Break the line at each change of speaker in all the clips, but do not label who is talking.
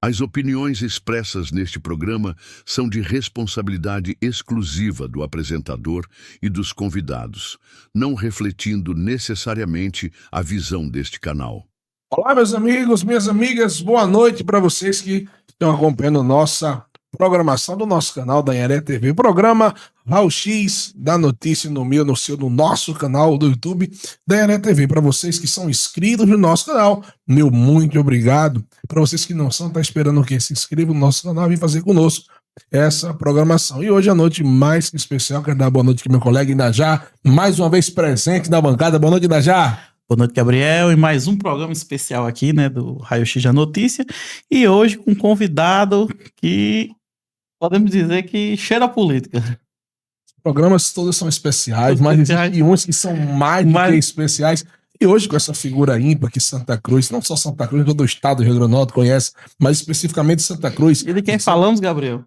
As opiniões expressas neste programa são de responsabilidade exclusiva do apresentador e dos convidados, não refletindo necessariamente a visão deste canal.
Olá, meus amigos, minhas amigas, boa noite para vocês que estão acompanhando nossa programação do nosso canal da Anhanguera TV, programa Raio X da Notícia no nosso canal do YouTube da Anhanguera TV. Para vocês que são inscritos no nosso canal, meu muito obrigado. Para vocês que não são, tá esperando o que se inscrevam no nosso canal e vem fazer conosco essa programação. E hoje a noite mais que especial, quero dar boa noite aqui meu colega Inajá, mais uma vez presente na bancada. Boa noite, Inajá.
Boa noite, Gabriel, e mais um programa especial aqui, né, do Raio X da Notícia, e hoje com um convidado que podemos dizer que cheira a política.
Os programas todos são especiais, mas existem uns que são mais do que especiais, e hoje com essa figura ímpar que Santa Cruz, não só Santa Cruz, todo o estado do Rio Grande do Norte conhece, mas especificamente Santa Cruz.
E de quem falamos, Gabriel?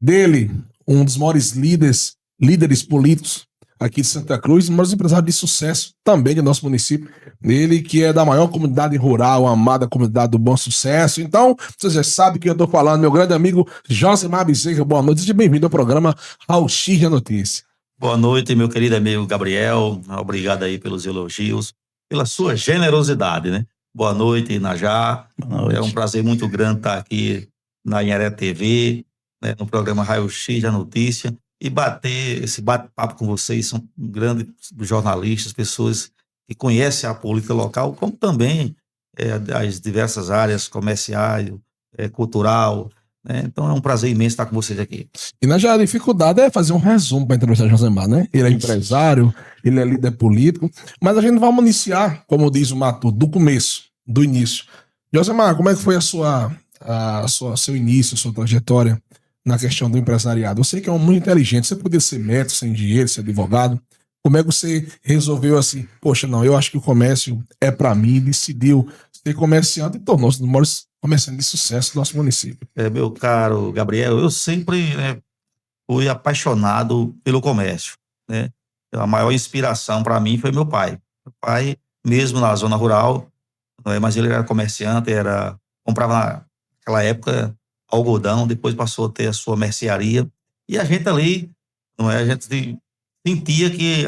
Dele, um dos maiores líderes políticos aqui de Santa Cruz, mas empresário de sucesso também do nosso município. Ele que é da maior comunidade rural, a amada comunidade do Bom Sucesso. Então, você já sabe que eu estou falando, meu grande amigo Josemar Bezerra. Boa noite, seja bem-vindo ao programa Raio X da Notícia.
Boa noite, meu querido amigo Gabriel. Obrigado aí pelos elogios, pela sua generosidade, né? Boa noite, Inajá.
Boa noite.
É um prazer muito grande estar aqui na Anhanguera TV, né, no programa Raio X da Notícia, e bater esse bate-papo com vocês. São grandes jornalistas, pessoas que conhecem a política local, como também as diversas áreas comerciais, cultural, né? Então é um prazer imenso estar com vocês aqui.
E a dificuldade é fazer um resumo para entrevistar Josemar, né? Ele é empresário, ele é líder político, mas a gente vamos iniciar, como diz o Matu, do começo, do início. Josemar, como é que foi seu início, a sua trajetória na questão do empresariado? Você que é um muito inteligente, você podia ser médico, ser engenheiro, ser advogado. Como é que você resolveu assim, poxa, não, eu acho que o comércio é para mim, decidiu ser comerciante e tornou-se um dos maiores comerciantes de sucesso do nosso município?
Meu caro Gabriel, eu sempre, né, fui apaixonado pelo comércio, né? A maior inspiração para mim foi meu pai. Meu pai, mesmo na zona rural, mas ele era comerciante, comprava naquela época algodão, depois passou a ter a sua mercearia, e a gente ali, a gente sentia que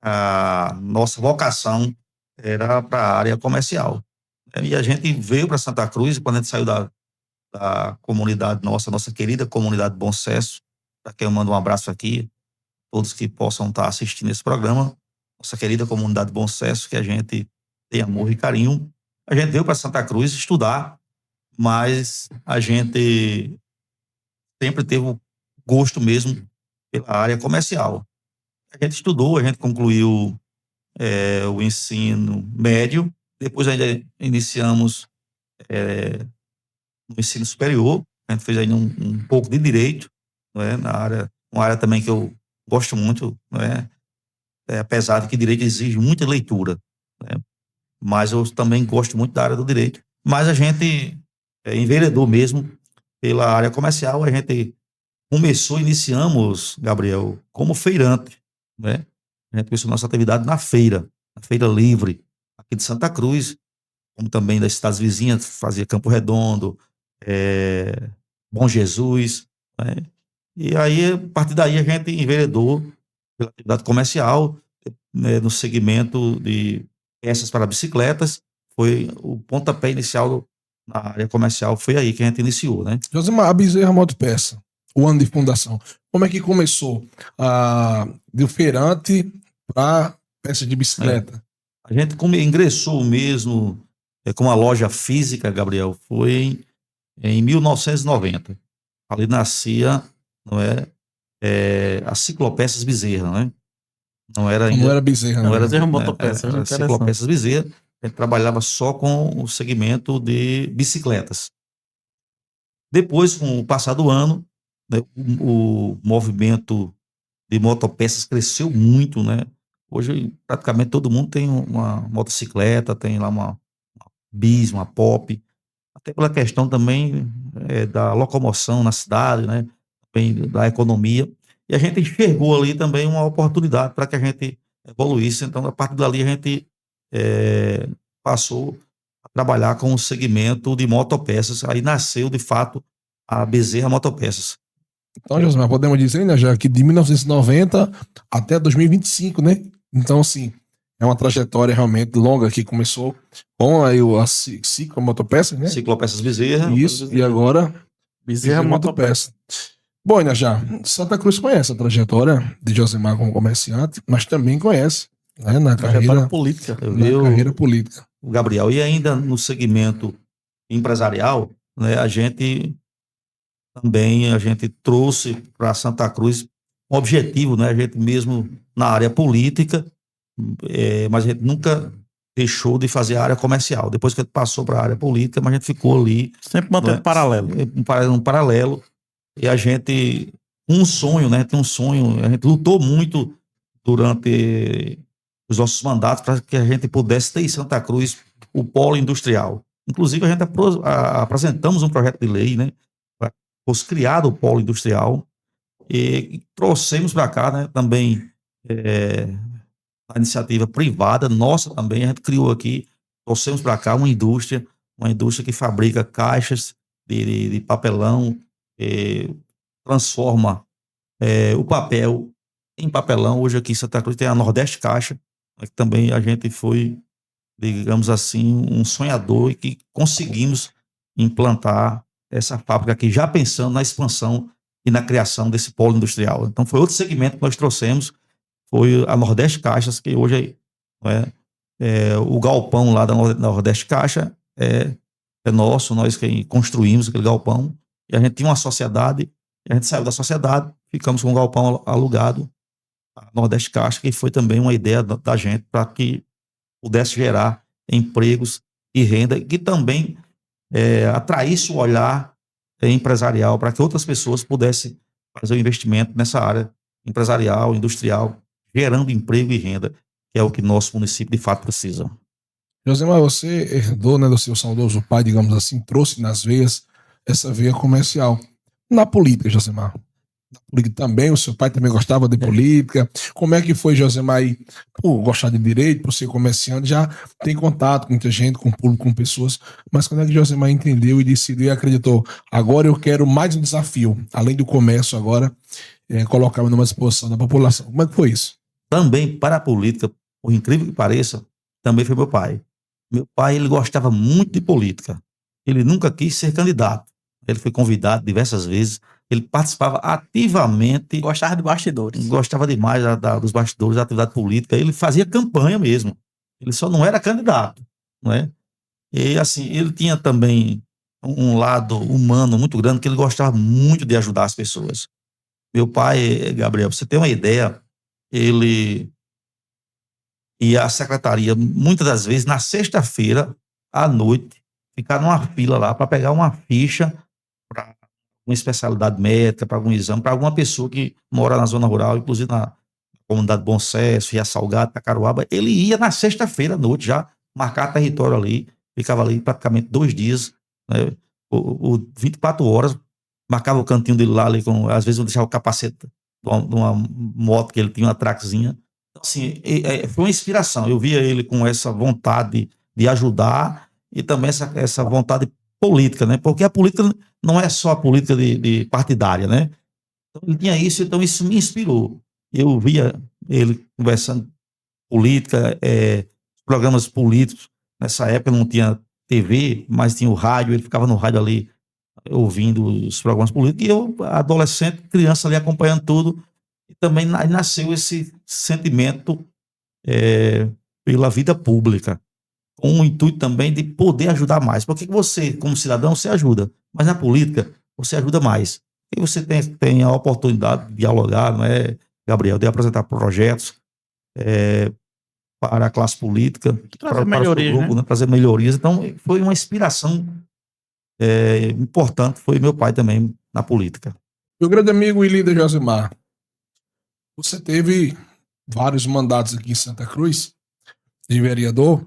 a nossa vocação era para a área comercial. E a gente veio para Santa Cruz, e quando a gente saiu da comunidade nossa querida comunidade Bom Sucesso, para quem eu mando um abraço aqui, todos que possam estar assistindo esse programa, nossa querida comunidade Bom Sucesso, que a gente tem amor e carinho, a gente veio para Santa Cruz estudar, mas a gente sempre teve o gosto mesmo pela área comercial. A gente estudou, a gente concluiu o ensino médio, depois ainda iniciamos no ensino superior, a gente fez ainda um pouco de direito, não é? Uma área também que eu gosto muito, não é? Apesar de que direito exige muita leitura, né? Mas eu também gosto muito da área do direito. Mas a gente enveredou mesmo pela área comercial. A gente iniciamos, Gabriel, como feirante, né? A gente começou nossa atividade na feira livre, aqui de Santa Cruz, como também das cidades vizinhas, fazia Campo Redondo, Bom Jesus, né? E aí, a partir daí, a gente enveredou pela atividade comercial, né, no segmento de peças para bicicletas. Foi o pontapé inicial na área comercial, foi aí que a gente iniciou, né?
Josemar, a Bezerra Motopeça, o ano de fundação, como é que começou do feirante para peça de bicicleta?
A gente ingressou mesmo com uma loja física, Gabriel, foi em 1990. Ali nascia, não é, a Ciclopeças Bezerra, né? Não era
Bezerra,
não
né?
era
Motopeça,
era Ciclopeças Bezerra. A gente trabalhava só com o segmento de bicicletas. Depois, com o passar do ano, né, o movimento de motopeças cresceu muito, né? Hoje, praticamente todo mundo tem uma motocicleta, tem lá uma bis, uma pop, até pela questão também da locomoção na cidade, né? Também da economia. E a gente enxergou ali também uma oportunidade para que a gente evoluísse. Então, a partir dali, a gente passou a trabalhar com o segmento de motopeças. Aí nasceu, de fato, a Bezerra Motopeças.
Então, Josemar, podemos dizer, né, já que de 1990 até 2025, né? Então, assim, é uma trajetória realmente longa que começou com aí a Ciclo Motopeças, né?
Ciclopeças Bezerra.
Isso, e agora
Bezerra Motopeça.
Bom, já Santa Cruz conhece a trajetória de Josemar como comerciante, mas também conhece, né, na
Trajetória
carreira
política.
carreira política.
O Gabriel, e ainda no segmento empresarial, né, a gente trouxe para Santa Cruz um objetivo, né, a gente mesmo na área política, mas a gente nunca deixou de fazer a área comercial. Depois que a gente passou para a área política, mas a gente ficou ali.
Sempre mantendo
né,
paralelo.
Um paralelo. E a gente, tem um sonho, a gente lutou muito durante os nossos mandatos para que a gente pudesse ter em Santa Cruz o polo industrial. Inclusive, a gente apresentamos um projeto de lei, né, para fosse criado o polo industrial e trouxemos para cá, né, também a iniciativa privada, nossa também, a gente criou aqui, trouxemos para cá uma indústria que fabrica caixas de papelão, transforma o papel em papelão. Hoje aqui em Santa Cruz tem a Nordeste Caixa, né, que também a gente foi, digamos assim, um sonhador e que conseguimos implantar essa fábrica aqui, já pensando na expansão e na criação desse polo industrial. Então foi outro segmento que nós trouxemos, foi a Nordeste Caixas, que hoje o galpão lá da Nordeste Caixa é nosso, nós que construímos aquele galpão, e a gente tinha uma sociedade, e a gente saiu da sociedade, ficamos com um galpão alugado, a Nordeste Caixa, que foi também uma ideia da gente para que pudesse gerar empregos e renda, e que também atraísse o olhar empresarial para que outras pessoas pudessem fazer o investimento nessa área empresarial, industrial, gerando emprego e renda, que é o que nosso município de fato precisa.
Josemar, você herdou, né, do seu saudoso pai, digamos assim, trouxe nas veias essa veia comercial. Na política, Josemar. Na política também, o seu pai também gostava de política. Como é que foi, Josemar, aí, por gostar de direito, por ser comerciante, já tem contato com muita gente, com público, com pessoas, mas quando é que Josemar entendeu e decidiu e acreditou, agora eu quero mais um desafio, além do comércio agora, colocar-me numa disposição da população. Como é que foi isso?
Também para a política, por incrível que pareça, também foi meu pai. Meu pai, ele gostava muito de política. Ele nunca quis ser candidato. Ele foi convidado diversas vezes. Ele participava ativamente.
Gostava de bastidores.
Gostava demais dos bastidores da atividade política. Ele fazia campanha mesmo. Ele só não era candidato, não é? E assim, ele tinha também um lado humano muito grande, que ele gostava muito de ajudar as pessoas. Meu pai, Gabriel, pra você ter uma ideia, ele ia à secretaria muitas das vezes na sexta-feira à noite, ficar numa fila lá para pegar uma ficha para uma especialidade médica, para algum exame, para alguma pessoa que mora na zona rural, inclusive na comunidade Bom Sucesso, Ria Salgado, Tacaruaba. Ele ia na sexta-feira à noite já marcar território ali, ficava ali praticamente 2 dias, né, 24 horas, marcava o cantinho dele lá, ali às vezes eu deixava o capacete de uma moto que ele tinha, uma trackzinha. Então, assim, foi uma inspiração. Eu via ele com essa vontade de ajudar e também essa vontade política, né? Porque a política não é só a política de partidária, né? Então, ele tinha isso, então isso me inspirou. Eu via ele conversando política, programas políticos. Nessa época não tinha TV, mas tinha o rádio, ele ficava no rádio ali ouvindo os programas políticos, e eu, adolescente, criança ali acompanhando tudo, e também nasceu esse sentimento pela vida pública, com o intuito também de poder ajudar mais. Porque você, como cidadão, você ajuda, mas na política você ajuda mais. E você tem a oportunidade de dialogar, não é, Gabriel, de apresentar projetos para a classe política, para o seu grupo, né? Trazer melhorias. Então, foi uma inspiração importante, foi meu pai também na política.
Meu grande amigo e líder Josemar, você teve vários mandatos aqui em Santa Cruz de vereador.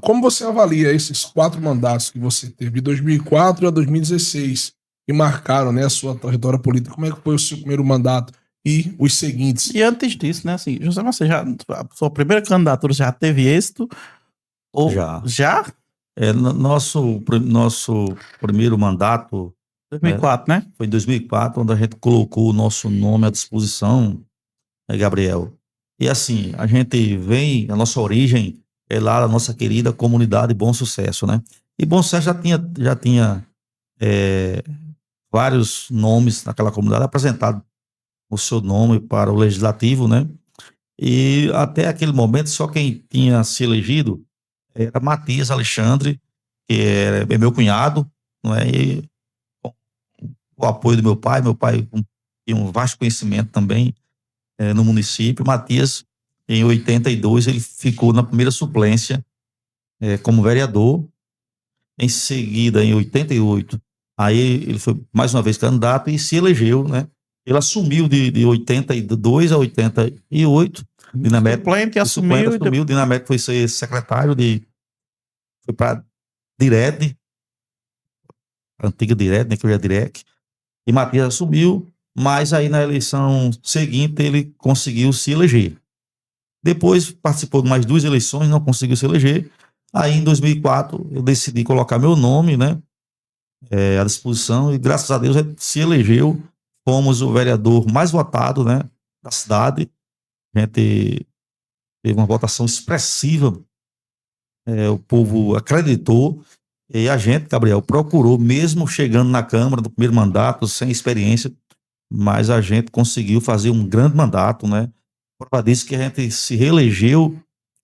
Como você avalia esses 4 mandatos que você teve de 2004 a 2016 que marcaram, né, a sua trajetória política? Como é que foi o seu primeiro mandato e os seguintes?
E antes disso, né, assim, Josemar, a sua primeira candidatura já teve êxito? Ou
Já.
Já?
Nosso primeiro mandato
2004, né?
foi em 2004, onde a gente colocou o nosso nome à disposição, Gabriel. E assim, a nossa origem é lá da nossa querida comunidade Bom Sucesso, né? E Bom Sucesso já tinha vários nomes naquela comunidade apresentado o seu nome para o legislativo, né? E até aquele momento só quem tinha se elegido era Matias Alexandre, que é meu cunhado, não é? E com o apoio do meu pai tinha um vasto conhecimento também no município. Matias, em 82, ele ficou na primeira suplência como vereador. Em seguida, em 88, aí ele foi mais uma vez candidato e se elegeu, né? Ele assumiu de 82 a 88. Dinamérico
Suplente assumiu.
Dinamérico foi ser secretário foi para Direde, a antiga Direde, né, que hoje é Direc. E Matias assumiu, mas aí na eleição seguinte ele conseguiu se eleger. Depois participou de mais 2 eleições, não conseguiu se eleger. Aí em 2004 eu decidi colocar meu nome, né, à disposição, e graças a Deus ele se elegeu. Fomos o vereador mais votado, né, da cidade. A gente teve uma votação expressiva, o povo acreditou, e a gente, Gabriel, procurou, mesmo chegando na Câmara do primeiro mandato, sem experiência, mas a gente conseguiu fazer um grande mandato, né? Prova disso que a gente se reelegeu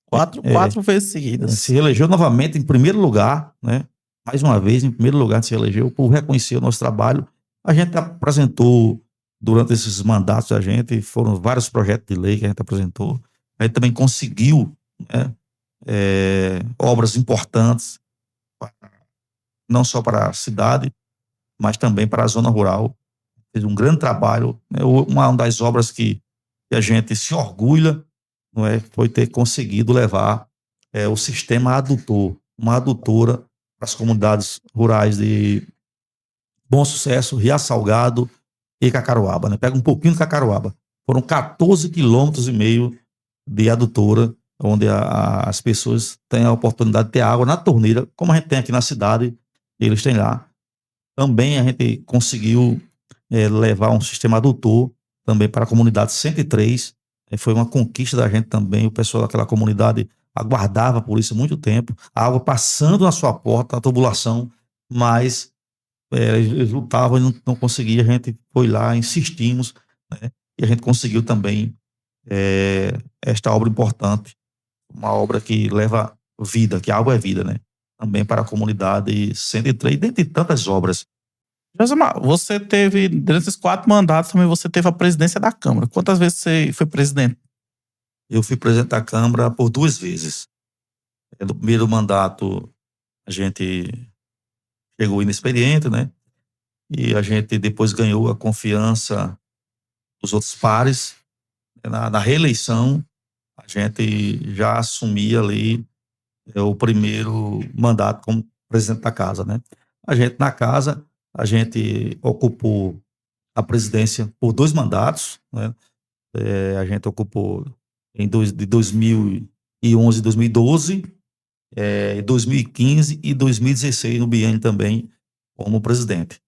Quatro vezes seguidas.
se reelegeu novamente em primeiro lugar, né? Mais uma vez, em primeiro lugar, se reelegeu. O povo reconheceu o nosso trabalho. A gente apresentou, durante esses mandatos foram vários projetos de lei que a gente apresentou. A gente também conseguiu, né, obras importantes, não só para a cidade, mas também para a zona rural. Fez um grande trabalho, né? Uma das obras que a gente se orgulha, não é, foi ter conseguido levar o sistema adutor, uma adutora para as comunidades rurais de Bom Sucesso, Riacho Salgado e Cacaruaba, né? Pega um pouquinho de Cacaruaba. Foram 14,5 quilômetros de adutora, onde as pessoas têm a oportunidade de ter água na torneira, como a gente tem aqui na cidade, eles têm lá. Também a gente conseguiu levar um sistema adutor também para a comunidade 103. Foi uma conquista da gente também. O pessoal daquela comunidade aguardava por isso há muito tempo. A água passando na sua porta, a tubulação, mas eles lutavam e não conseguiam. A gente foi lá, insistimos, né? E a gente conseguiu também esta obra importante, uma obra que leva vida, que a água é vida, né? Também para a comunidade 103, dentre tantas obras.
Josemar, você teve, durante esses 4 mandatos, também você teve a presidência da Câmara. Quantas vezes você foi presidente?
Eu fui presidente da Câmara por 2 vezes. No primeiro mandato, a gente chegou inexperiente, né? E a gente depois ganhou a confiança dos outros pares. Na reeleição, a gente já assumia ali o primeiro mandato como presidente da casa, né? A gente, na casa, a gente ocupou a presidência por 2 mandatos, né? A gente ocupou de 2011 e 2012, 2015 e 2016 no biênio também como presidente.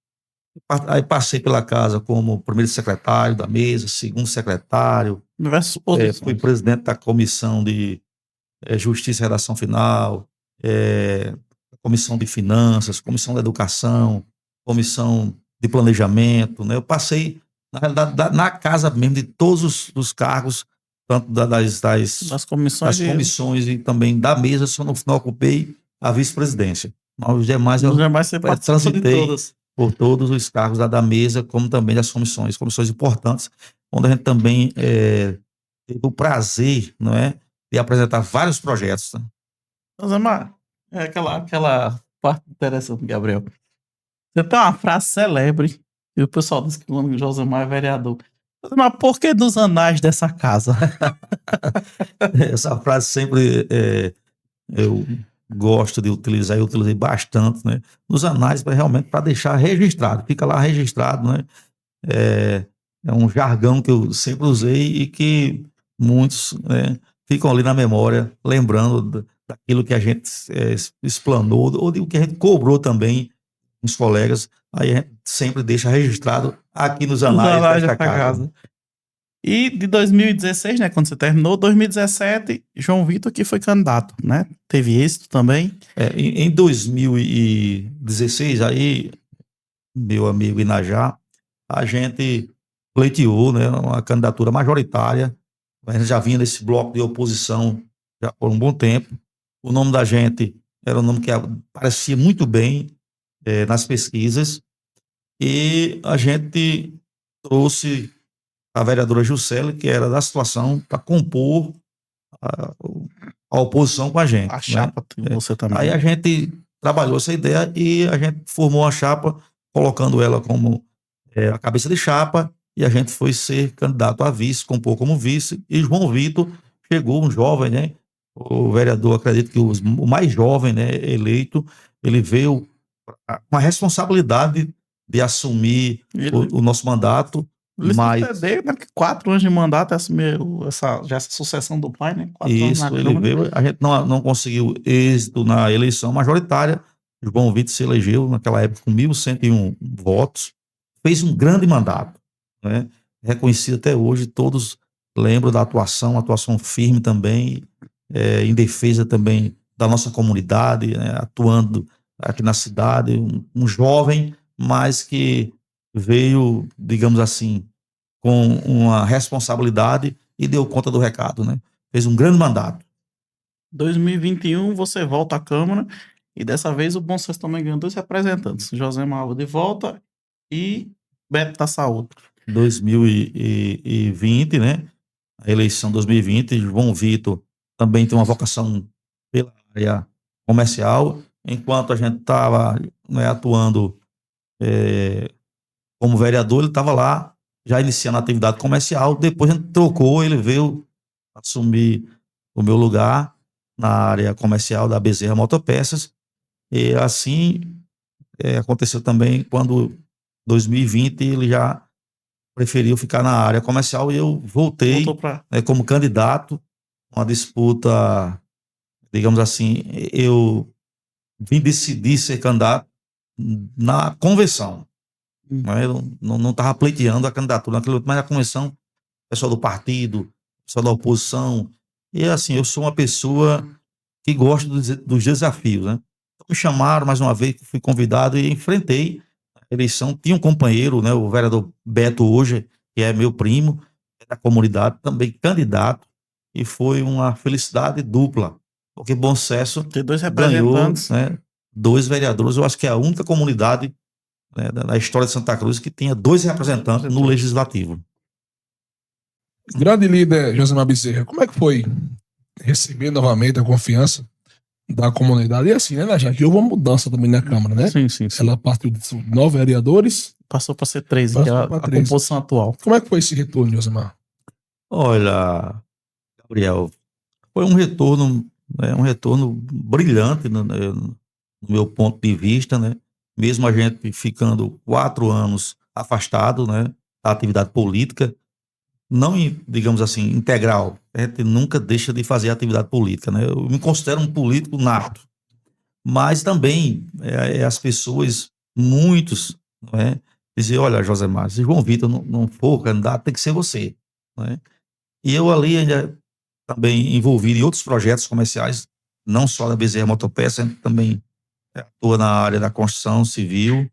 Aí passei pela casa como primeiro secretário da mesa, segundo secretário,
Diversas posições.
fui presidente da comissão de Justiça e Redação Final, comissão de Finanças, comissão de Educação, comissão de Planejamento, né? Eu passei, na realidade, na casa mesmo de todos os cargos, tanto das comissões e também da mesa, só não ocupei a vice-presidência. Mas os demais eu
você participou de
transitei
todas.
por todos os cargos da mesa, como também das comissões importantes, onde a gente também teve o prazer, não é, de apresentar vários projetos. Tá?
Josemar, aquela parte interessante, Gabriel. Você tem uma frase célebre, e o pessoal diz que o Josemar é vereador. Josemar, por que dos anais dessa casa?
Essa frase sempre eu gosto de utilizar, eu utilizei bastante, né? Nos anais, realmente para deixar registrado, fica lá registrado, né? É um jargão que eu sempre usei e que muitos ficam ali na memória, lembrando daquilo que a gente explanou, ou do que a gente cobrou também os colegas, aí a gente sempre deixa registrado aqui nos anais desta casa.
E de 2016, né, quando você terminou, 2017, João Vitor que foi candidato, né? Teve êxito também.
Em 2016, aí, meu amigo Inajá, a gente pleiteou, né, uma candidatura majoritária. A gente já vinha nesse bloco de oposição já por um bom tempo. O nome da gente era um nome que aparecia muito bem nas pesquisas. E a gente trouxe a vereadora Juscelia, que era da situação, para compor a oposição com a gente.
A chapa, você também.
Aí a gente trabalhou essa ideia e a gente formou a chapa, colocando ela como a cabeça de chapa, e a gente foi ser candidato a vice, compor como vice, e João Vitor chegou, um jovem, né? O vereador, acredito que o mais jovem, né, eleito, ele veio com a responsabilidade de assumir o nosso mandato.
Ele
mas
sucedeu, né? 4 anos de mandato, assumiu essa sucessão do pai, né? 4 anos na
ele
Câmara.
veio, a gente não conseguiu êxito na eleição majoritária. João Vitor se elegeu naquela época com 1.101 votos, fez um grande mandato, né? Reconhecido até hoje, todos lembram da atuação firme também, em defesa também da nossa comunidade, né? Atuando aqui na cidade, um jovem, mas que veio, digamos assim, com uma responsabilidade e deu conta do recado, né? Fez um grande mandato.
2021 você volta à Câmara e dessa vez o Bom Sucesso também ganhou 2 representantes, José Malva de volta e Beto da Saúde.
2020, né? A eleição 2020, João Vitor também tem uma vocação pela área comercial, enquanto a gente estava, né, atuando como vereador, ele estava lá já iniciando a atividade comercial. Depois a gente trocou, ele veio assumir o meu lugar na área comercial da Bezerra Motopeças, e assim aconteceu também quando 2020 ele já preferiu ficar na área comercial e eu voltei como candidato. Uma disputa, digamos assim, eu vim decidir ser candidato na convenção. Eu não estava pleiteando a candidatura naquele outro, mas na convenção, pessoal do partido, pessoal da oposição, e assim, eu sou uma pessoa que gosta dos desafios, né? Então, me chamaram mais uma vez, fui convidado e enfrentei a eleição. Tinha um companheiro, né, o vereador Beto hoje, que é meu primo, da comunidade, também candidato, e foi uma felicidade dupla, porque Bom Sucesso
Tem 2
ganhou,
representantes,
né, 2 vereadores. Eu acho que é a única comunidade, né, na história de Santa Cruz que tinha 2 representantes no Legislativo.
Grande líder Josemar Bezerra, como é que foi receber novamente a confiança da comunidade? E assim, né, já que houve uma mudança também na Câmara, né?
Sim.
Ela partiu de 9 vereadores.
Passou para ser 13, que é a composição atual.
Como é que foi esse retorno, Josemar?
Olha, Gabriel, foi um retorno brilhante, né, no meu ponto de vista, né? Mesmo a gente ficando 4 anos afastado, né, da atividade política, não, digamos assim, integral. A gente nunca deixa de fazer atividade política, né? Eu me considero um político nato, mas também as pessoas, muitos, não é, dizer, olha, Josemar, se João Vitor não for candidato, tem que ser você, né? E eu ali ainda também envolvido em outros projetos comerciais, não só da Bezerra Motopeça, a gente também atua na área da construção civil,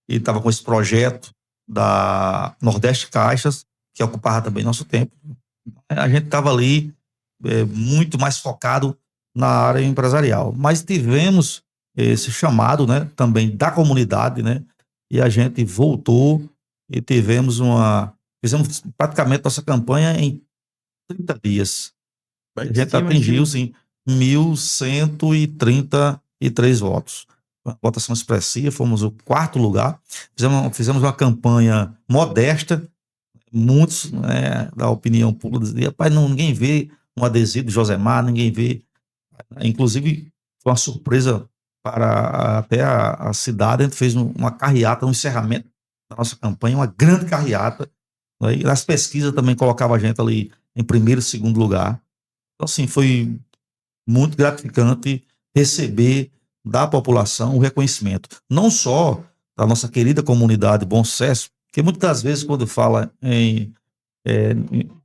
e estava com esse projeto da Nordeste Caixas, que ocupava também nosso tempo. A gente estava ali muito mais focado na área empresarial, mas tivemos esse chamado, né, também da comunidade, né, e a gente voltou e fizemos praticamente nossa campanha em 30 dias. A gente atingiu, sim, 1.133 votos. Uma votação expressiva, fomos o 4º lugar. Fizemos uma campanha modesta. Muitos, né, da opinião pública diziam, rapaz, ninguém vê um adesivo de Josemar, ninguém vê. Inclusive, foi uma surpresa para até a cidade. A gente fez uma carreata no encerramento da nossa campanha, uma grande carreata, né? E nas pesquisas também colocava a gente ali em 1º e 2º lugar. Então, assim, foi muito gratificante receber da população o reconhecimento. Não só da nossa querida comunidade Bom Sucesso, porque muitas das vezes quando fala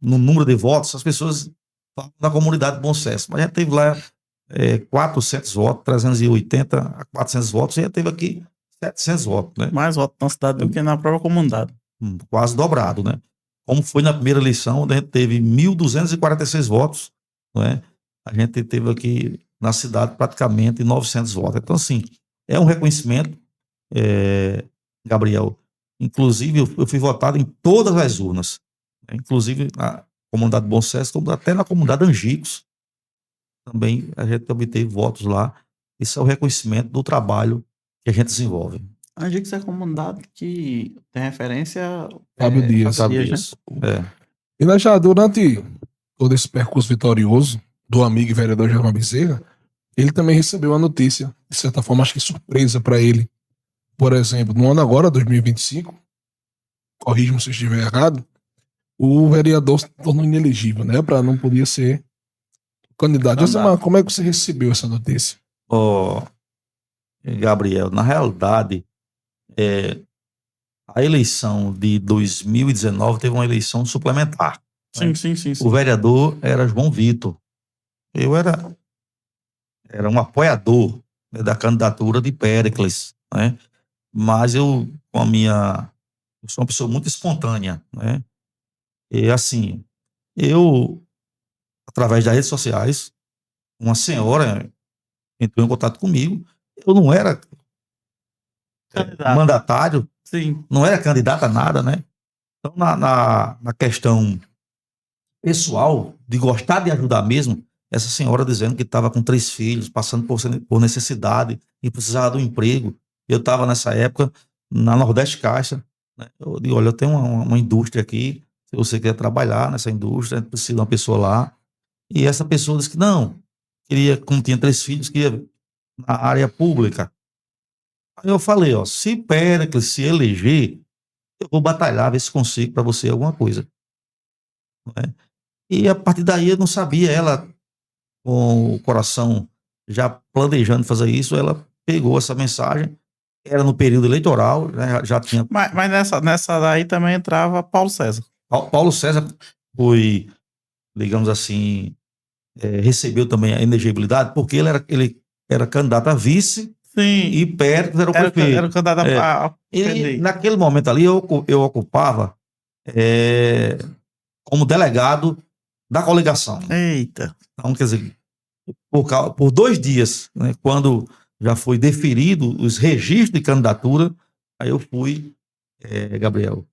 no número de votos, as pessoas falam da comunidade Bom Sucesso, mas a gente teve lá 400 votos, 380 a 400 votos, e a gente teve aqui 700 votos, né?
Mais votos na cidade do que na própria comunidade.
Quase dobrado, né? Como foi na primeira eleição, onde a gente teve 1.246 votos, né? A gente teve aqui na cidade praticamente 900 votos. Então, assim, é um reconhecimento, Gabriel. Inclusive, eu fui votado em todas as urnas, né? Inclusive na comunidade Bom Sucesso, como até na comunidade Angicos, também a gente obteve votos lá. Isso é o reconhecimento do trabalho que a gente desenvolve.
Angicos é a comunidade que tem referência
Fábio Dias.
Sabe
Dias, né?
disso?
E né, já durante todo esse percurso vitorioso do amigo e vereador Germán Bezerra, ele também recebeu a notícia, de certa forma, acho que surpresa para ele. Por exemplo, no ano agora, 2025, corrija-me se eu estiver errado, o vereador se tornou inelegível, né? Para não poder ser candidato. Josemar, como é que você recebeu essa notícia?
Gabriel, na realidade, a eleição de 2019 teve uma eleição suplementar.
Sim, sim, sim.
O vereador era João Vitor. Eu era um apoiador, né, da candidatura de Péricles, né? Mas eu sou uma pessoa muito espontânea, né? E assim, através das redes sociais, uma senhora entrou em contato comigo. Eu não era mandatário,
Sim.
não era candidato a nada, né? Então, na questão pessoal, de gostar de ajudar mesmo, essa senhora dizendo que estava com 3 filhos, passando por necessidade e precisava do emprego. Eu estava nessa época na Nordeste Caixa, né? Eu digo, olha, eu tenho uma indústria aqui, se você quer trabalhar nessa indústria, precisa de uma pessoa lá. E essa pessoa disse que não, como tinha 3 filhos, queria na área pública. Aí eu falei, se Péricles se eleger, eu vou batalhar, ver se consigo para você alguma coisa. Né? E a partir daí eu não sabia, ela com o coração já planejando fazer isso, ela pegou essa mensagem, era no período eleitoral, né, já tinha...
Mas nessa daí também entrava Paulo César.
Paulo César foi, digamos assim, recebeu também a elegibilidade, porque ele era candidato a vice. Sim. E Péricles era o prefeito.
Era o candidato a
e naquele momento ali eu ocupava como delegado da coligação.
Eita.
Então, quer dizer, por 2 dias, né, quando já foi deferido os registros de candidatura, aí eu fui, Gabriel,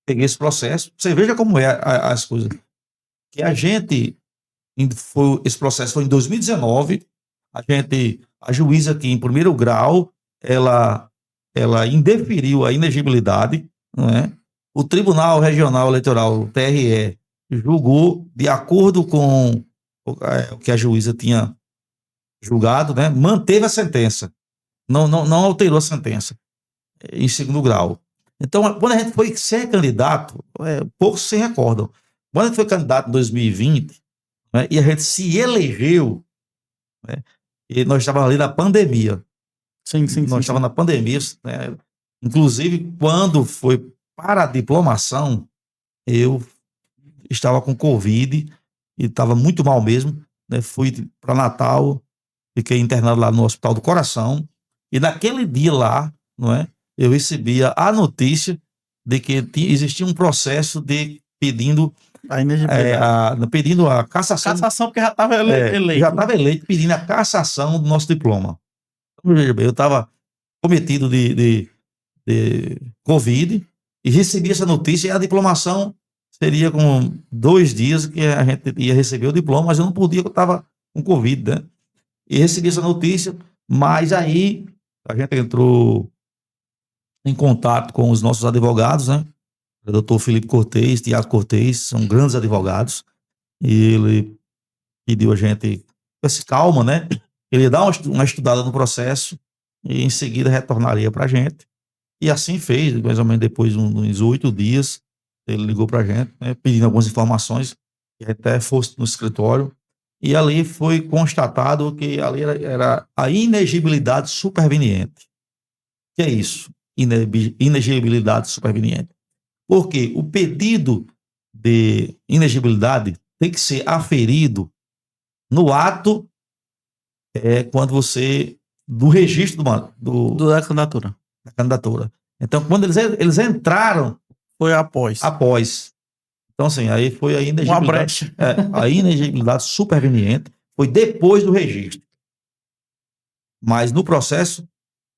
peguei esse processo. Você veja como é as coisas. Que esse processo foi em 2019, a juíza aqui em primeiro grau, ela indeferiu a inegibilidade, não é? O Tribunal Regional Eleitoral, o TRE, julgou de acordo com o que a juíza tinha julgado, né? Manteve a sentença, não alterou a sentença em segundo grau. Então, quando a gente foi ser candidato, poucos se recordam. Quando a gente foi candidato em 2020, né, e a gente se elegeu, né, e nós estávamos ali na pandemia.
Sim.
Nós estávamos na pandemia, né? Inclusive, quando foi para a diplomação, eu estava com Covid e estava muito mal mesmo, né? Fui para Natal, fiquei internado lá no Hospital do Coração, e naquele dia lá, não é, eu recebia a notícia de que existia um processo de pedindo a cassação.
Cassação, porque já estava eleito.
Já estava eleito, pedindo a cassação do nosso diploma. Então, veja bem, eu estava cometido de Covid e recebi essa notícia, e a diplomação seria com 2 dias que a gente ia receber o diploma, mas eu não podia, porque eu estava com Covid, né? E recebi essa notícia, mas aí a gente entrou em contato com os nossos advogados, né? O doutor Felipe Cortez, Tiago Cortez, são grandes advogados, e ele pediu a gente, calma, né? Ele ia dar uma estudada no processo e em seguida retornaria para a gente. E assim fez, mais ou menos depois de uns 8 dias, ele ligou para a gente, né, pedindo algumas informações, que até fosse no escritório, e ali foi constatado que ali era a inegibilidade superveniente. O que é isso? Inegibilidade superveniente. Porque o pedido de inegibilidade tem que ser aferido no ato quando você do registro
Da candidatura.
da candidatura. Então, quando eles entraram
Foi após.
então, assim, aí foi a
Uma
inegibilidade.
brecha.
A inegibilidade superveniente foi depois do registro. Mas no processo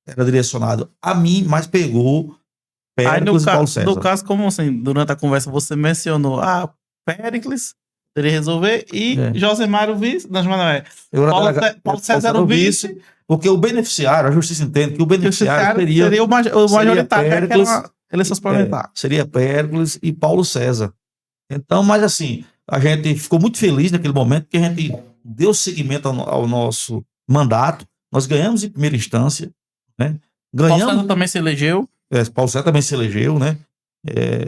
era direcionado a mim, mas pegou
Aí
Péricles e Paulo César.
no caso, como assim, durante a conversa você mencionou, Péricles teria que resolver e Josemar o vice, Paulo César era o vice,
porque o beneficiário, a justiça entende que o beneficiário
seria o majoritário,
Péricles,
que era eleições parlamentares.
seria Péricles e Paulo César. Então, mas assim, a gente ficou muito feliz naquele momento que a gente deu seguimento ao nosso mandato, nós ganhamos em primeira instância, né?
Paulo César também se elegeu.
Paulo César também se elegeu, né?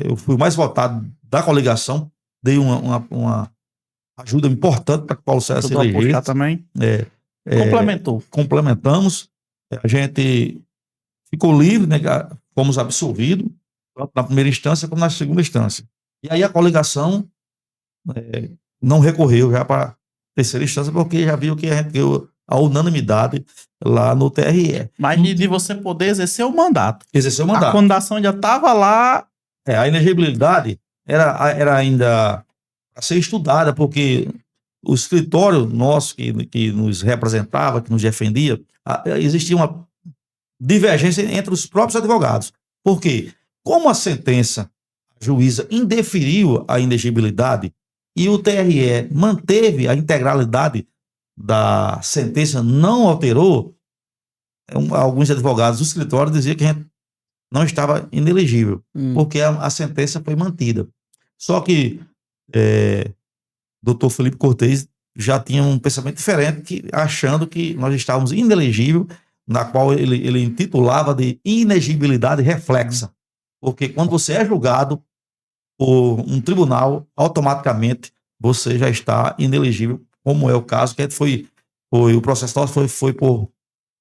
Eu fui o mais votado da coligação, dei uma ajuda importante para que Paulo César se elegesse.
Também.
Complementou. Complementamos. A gente ficou livre, né? Fomos absolvidos, tanto na primeira instância como na segunda instância. E aí a coligação não recorreu já para a terceira instância, porque já viu que a gente deu a unanimidade lá no TRE.
Mas de você poder exercer o mandato.
Exercer o mandato.
A condenação já estava lá.
A inegibilidade era ainda a ser estudada, porque o escritório nosso que nos representava, que nos defendia, existia uma divergência entre os próprios advogados. Por quê? Como a sentença, a juíza indeferiu a inegibilidade e o TRE manteve a integralidade da sentença, não alterou, alguns advogados do escritório diziam que a gente não estava inelegível, porque a sentença foi mantida. Só que doutor Felipe Cortez já tinha um pensamento diferente, achando que nós estávamos inelegível, na qual ele intitulava de inegibilidade reflexa. Porque quando você é julgado por um tribunal, automaticamente você já está inelegível, como é o caso, que o processo nosso foi por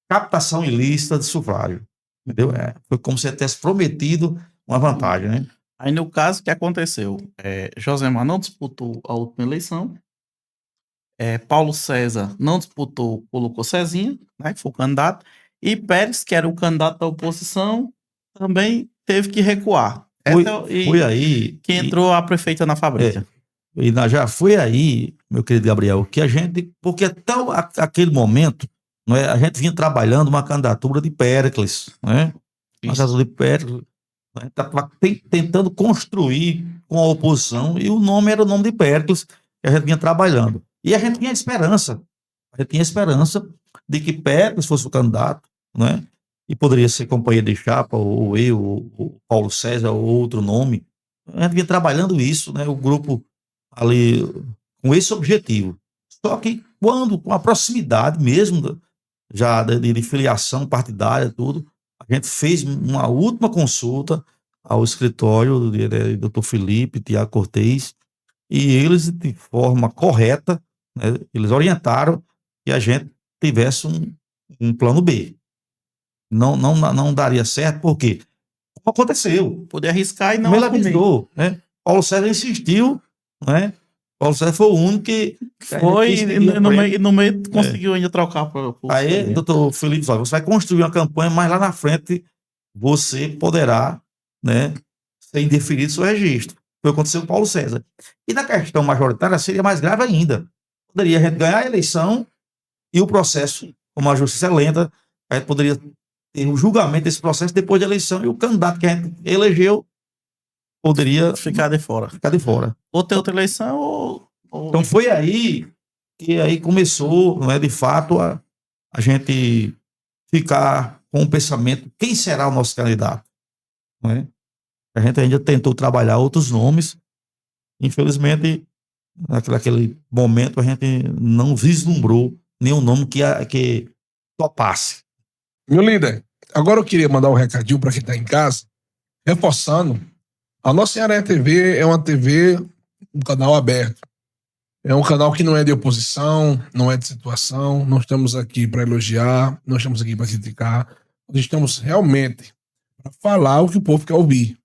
captação ilícita de sufrágio. Entendeu? Foi como se ele tivesse prometido uma vantagem, né?
Aí no caso, o que aconteceu? Josemar não disputou a última eleição, Paulo César não disputou, colocou Cezinha, né, que foi o candidato, e Pérez, que era o candidato da oposição, também teve que recuar.
Foi aí
que entrou a prefeita na Fabrícia.
E já foi aí, meu querido Gabriel, que a gente, porque até aquele momento, não é, a gente vinha trabalhando uma candidatura de Péricles, né? Uma candidatura de Péricles, estava tentando construir com a oposição, e o nome era o nome de Péricles, que a gente vinha trabalhando. E a gente tinha esperança de que Péricles fosse o candidato, né? E poderia ser companheiro de chapa, ou eu, ou Paulo César, ou outro nome. A gente vinha trabalhando isso, né? O grupo ali, com esse objetivo. Só que quando, com a proximidade mesmo, já de filiação partidária, tudo, a gente fez uma última consulta ao escritório do Dr. Felipe, Tiago Cortez, e eles, de forma correta, né, eles orientaram que a gente tivesse um plano B. Não daria certo, porque como aconteceu.
Poder arriscar e não
ele avisou, né? Paulo César insistiu, né? Paulo César foi o único que
foi, e no meio conseguiu ainda trocar por
aí, doutor Felipe, você vai construir uma campanha, mas lá na frente você poderá, né, ser indeferido seu registro. Foi o que aconteceu com Paulo César. E na questão majoritária seria mais grave ainda. Poderia a gente ganhar a eleição e o processo, como a justiça é lenta, a gente poderia ter um julgamento desse processo depois da eleição, e o candidato que a gente elegeu poderia
ficar de fora.
Ou
ter outra eleição, ou...
Então foi aí que aí começou, não é, de fato, a gente ficar com o pensamento, quem será o nosso candidato? Não é? A gente ainda tentou trabalhar outros nomes, infelizmente, naquele momento a gente não vislumbrou nenhum nome que topasse.
Meu líder, agora eu queria mandar um recadinho para quem está em casa, reforçando, a nossa Anhanguera TV é uma TV, um canal aberto. É um canal que não é de oposição, não é de situação, não estamos aqui para elogiar, não estamos aqui para criticar, nós estamos realmente para falar o que o povo quer ouvir.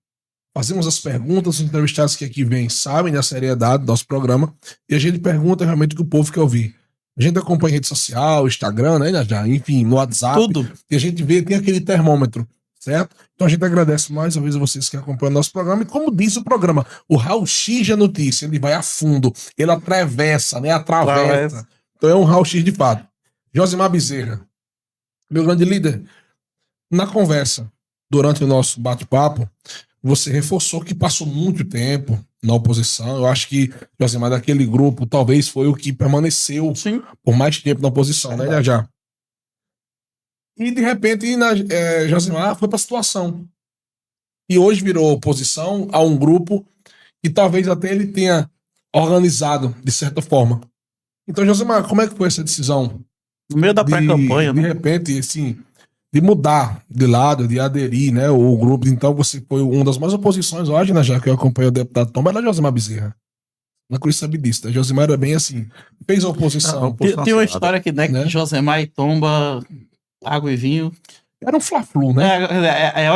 Fazemos as perguntas, os entrevistados que aqui vêm sabem da seriedade do nosso programa e a gente pergunta realmente o que o povo quer ouvir. A gente acompanha em rede social, Instagram, né, já, enfim, no WhatsApp,
Tudo.
e a gente vê, tem aquele termômetro, certo? Então a gente agradece mais uma vez a vocês que acompanham o nosso programa. E como diz o programa, o raio-x da notícia, ele vai a fundo, ele atravessa, né? Atravessa. Então é um raio-x de fato. Josimar Bezerra, meu grande líder, na conversa, durante o nosso bate-papo, você reforçou que passou muito tempo na oposição. Eu acho que Josimar, daquele grupo, talvez foi o que permaneceu
Sim.
por mais tempo na oposição, né, já? E de repente Josimar foi para a situação. E hoje virou oposição a um grupo que talvez até ele tenha organizado de certa forma. Então, Josimar, como é que foi essa decisão?
No meio da pré-campanha,
De
né?
repente, assim, de mudar de lado, de aderir, né, o grupo. Então, você foi uma das mais oposições hoje, né, já que eu acompanho o deputado Tomba, era Josimar Bezerra. Na Cruz sabe disso, né? Josimar era bem assim, fez a oposição.
Tem uma história que, né,
Né?
que Josemar e Tomba, água e vinho.
Era um fla-flu, né?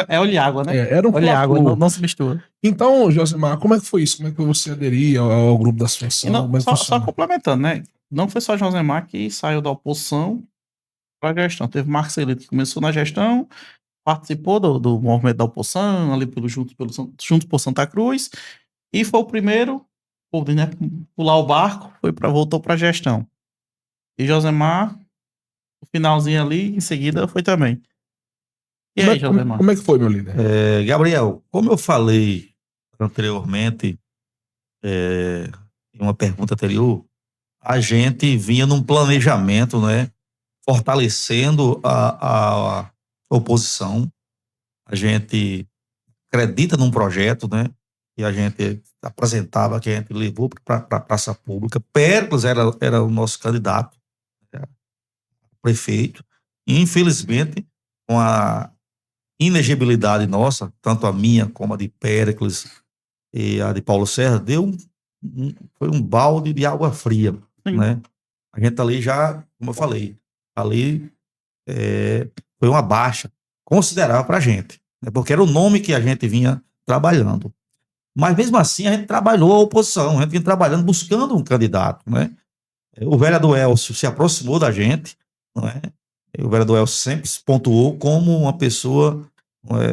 É óleo e água, né?
Era um
Óleo e água,
fla-flu.
não se mistura.
Então, Josimar, como é que foi isso? Como é que você aderia ao grupo da
E
situação?
não,
Como é que
só
funciona?
complementando, né? Não foi só Josemar que saiu da oposição para a gestão. Teve Marcelito que começou na gestão, participou do movimento da oposição, ali junto por Santa Cruz, e foi o primeiro, né, pular o barco, voltou para a gestão. E Josemar, no finalzinho ali, em seguida, foi também. E aí, Josemar?
Como é que foi, meu líder?
Gabriel, como eu falei anteriormente, em uma pergunta anterior, a gente vinha num planejamento, né, fortalecendo a oposição. A gente acredita num projeto, né, que a gente apresentava, que a gente levou para a praça pública. Péricles era o nosso candidato, prefeito, e infelizmente, com a inegibilidade nossa, tanto a minha como a de Péricles e a de Paulo Serra, foi um balde de água fria,
Sim.
né? A gente ali já, como eu falei, ali foi uma baixa considerável para a gente, né? Porque era o nome que a gente vinha trabalhando. Mas mesmo assim a gente trabalhou a oposição, a gente vinha trabalhando, buscando um candidato, né? O vereador Elcio se aproximou da gente, não é? O vereador Elcio sempre se pontuou como uma pessoa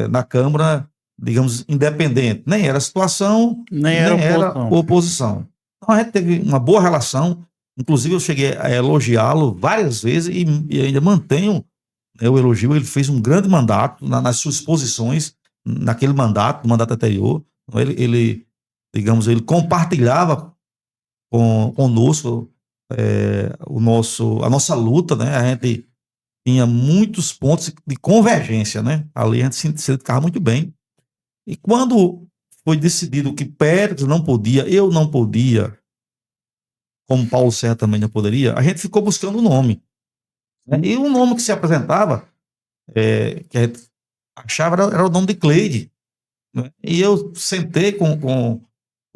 na Câmara, digamos, independente. Nem era situação,
Nem era
oposição. Então a gente teve uma boa relação, inclusive eu cheguei a elogiá-lo várias vezes e ainda mantenho, né, o elogio. Ele fez um grande mandato nas suas posições, naquele mandato, no mandato anterior. Ele digamos, ele compartilhava conosco a nossa luta, né? A gente tinha muitos pontos de convergência, né? Ali a gente se identificava muito bem. E quando foi decidido que Péricles não podia, eu não podia, como Paulo Serra também não poderia, a gente ficou buscando um nome, né? E o nome que se apresentava, que a gente achava, era o nome de Cleide, né? E eu sentei com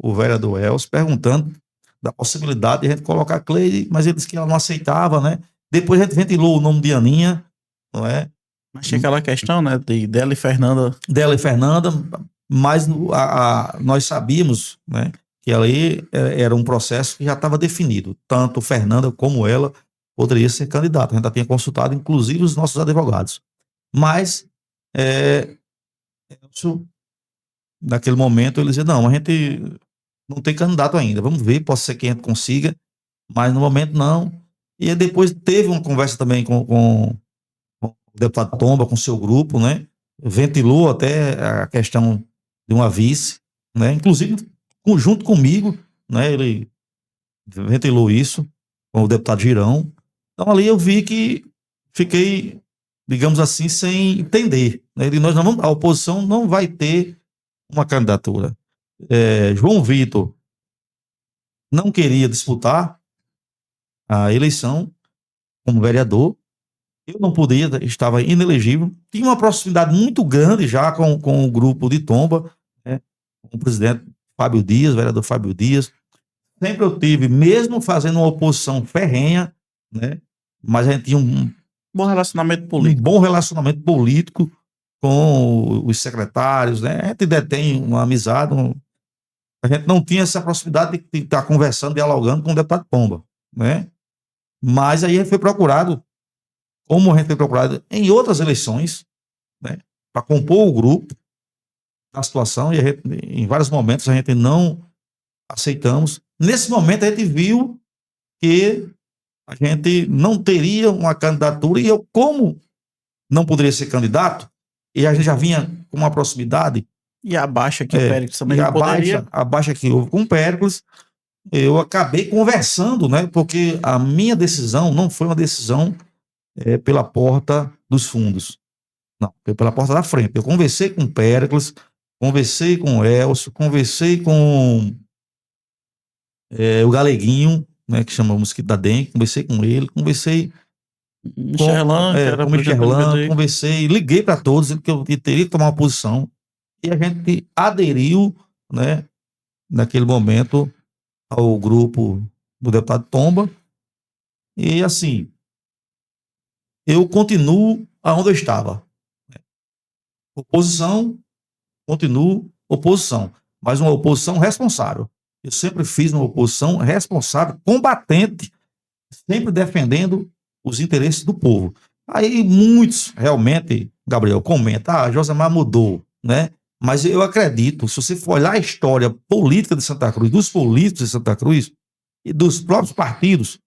o vereador Elcio perguntando da possibilidade de a gente colocar Cleide, mas ele disse que ela não aceitava, né? Depois a gente ventilou o nome de Aninha, não é?
Mas tinha aquela questão, né, dela e Fernanda.
Dela e Fernanda, mas nós sabíamos, né, que ali era um processo que já estava definido. Tanto Fernanda como ela poderia ser candidata. A gente já tinha consultado, inclusive, os nossos advogados. Mas, naquele momento, ele dizia, não, a gente não tem candidato ainda, vamos ver, pode ser que a gente consiga, mas no momento não. E aí depois teve uma conversa também com o deputado Tomba, com seu grupo, né? Ventilou até a questão de uma vice, né? Inclusive, junto comigo, né? Ele ventilou isso com o deputado Girão. Então ali eu vi que fiquei, digamos assim, sem entender, né? A oposição não vai ter uma candidatura. João Vitor não queria disputar a eleição como vereador. Eu não podia, estava inelegível. Tinha uma proximidade muito grande já com o grupo de Tomba, né? Com o presidente Fábio Dias, vereador Fábio Dias. sempre eu tive, mesmo fazendo uma oposição ferrenha, né? Mas a gente tinha um
Bom relacionamento
um
político.
bom relacionamento político com os secretários, né? A gente detém uma amizade, a gente não tinha essa proximidade de estar conversando, dialogando com o deputado Pomba, né? Mas aí a gente foi procurado, como a gente foi procurado em outras eleições, né? Para compor o grupo da situação, e a gente, em vários momentos a gente não aceitamos. Nesse momento a gente viu que a gente não teria uma candidatura, e eu, como não poderia ser candidato, e a gente já vinha com uma proximidade,
E a baixa que o Péricles também
e
não poderia.
a baixa que houve com o Péricles, eu acabei conversando, né? Porque a minha decisão não foi uma decisão pela porta dos fundos. Não, foi pela porta da frente. Eu conversei com o Péricles, conversei com o Elcio, conversei com o Galeguinho, né? Que chama o Mosquito da Dengue, conversei com ele, conversei
Michelin, que era
com o
presidente do
Michelin,
PDT.
conversei, liguei para todos, dizendo que eu teria que tomar uma posição, e a gente aderiu, né, naquele momento, ao grupo do deputado Pomba, e assim, eu continuo aonde eu estava. Oposição, continuo oposição, mas uma oposição responsável. Eu sempre fiz uma oposição responsável, combatente, sempre defendendo os interesses do povo. Aí muitos realmente, Gabriel, comentam, Josemar mudou, né? Mas eu acredito, se você for olhar a história política de Santa Cruz, dos políticos de Santa Cruz e dos próprios partidos,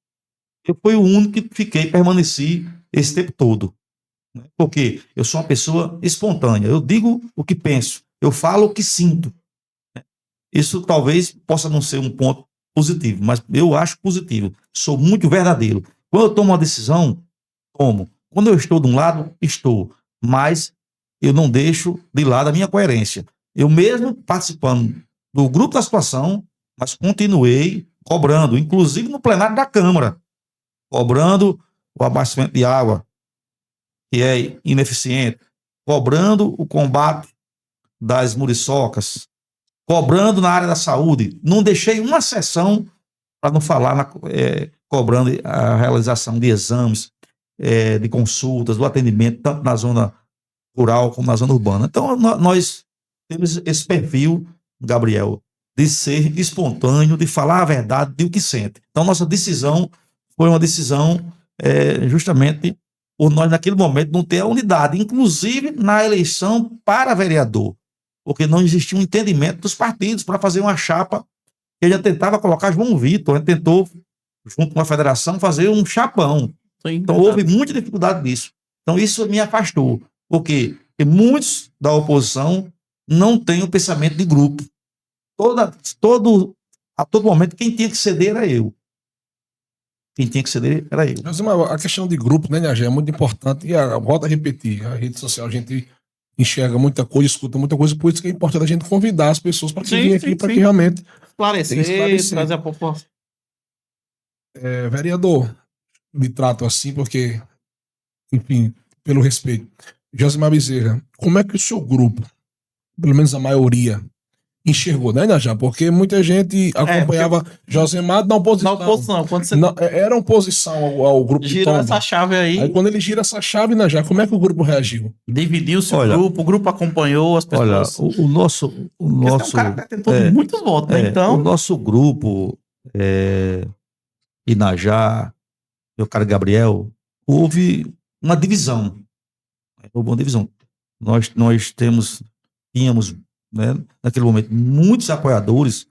eu fui o único que permaneci esse tempo todo. Né? Porque eu sou uma pessoa espontânea, eu digo o que penso, eu falo o que sinto. Isso talvez possa não ser um ponto positivo, mas eu acho positivo. Sou muito verdadeiro. Quando eu tomo uma decisão, tomo. Quando eu estou de um lado, estou. Mas eu não deixo de lado a minha coerência. Eu mesmo participando do grupo da situação, mas continuei cobrando, inclusive no plenário da Câmara, cobrando o abastecimento de água, que é ineficiente, cobrando o combate das muriçocas, cobrando na área da saúde. Não deixei uma sessão para não falar cobrando a realização de exames, de consultas, do atendimento, tanto na zona rural como na zona urbana. Então, nós temos esse perfil, Gabriel, de ser espontâneo, de falar a verdade, de o que sente. Então, nossa decisão foi uma decisão justamente por nós, naquele momento, não ter a unidade, inclusive na eleição para vereador, porque não existia um entendimento dos partidos para fazer uma chapa. Ele já tentava colocar João Vitor, ele tentou, junto com a federação, fazer um chapão.
Sim,
então, houve muita dificuldade nisso. Então, isso me afastou. Por quê? Porque muitos da oposição não têm o pensamento de grupo. A todo momento, quem tinha que ceder era eu. Quem tinha que ceder era eu.
Mas a questão de grupo, né, Niagé, é muito importante. E volto a repetir, a rede social, a gente enxerga muita coisa, escuta muita coisa, por isso que é importante a gente convidar as pessoas para que venham aqui, para que realmente
esclarecer, trazer a população.
Vereador, me trato assim porque, enfim, pelo respeito. Josemar Bezerra, como é que o seu grupo, pelo menos a maioria, enxergou, né, Najá? Porque muita gente acompanhava Josemar na oposição.
Na oposição, quando você
era oposição ao grupo de
gira
Tomba.
essa chave aí.
Quando ele gira essa chave, Najá, como é que o grupo reagiu?
Dividiu-se o grupo acompanhou as pessoas.
Olha, o nosso
é um cara que tentou muitos votos, né? Então,
o nosso grupo, Inajá, meu caro Gabriel, houve uma divisão. Houve uma divisão. Nós tínhamos, né, naquele momento, muitos apoiadores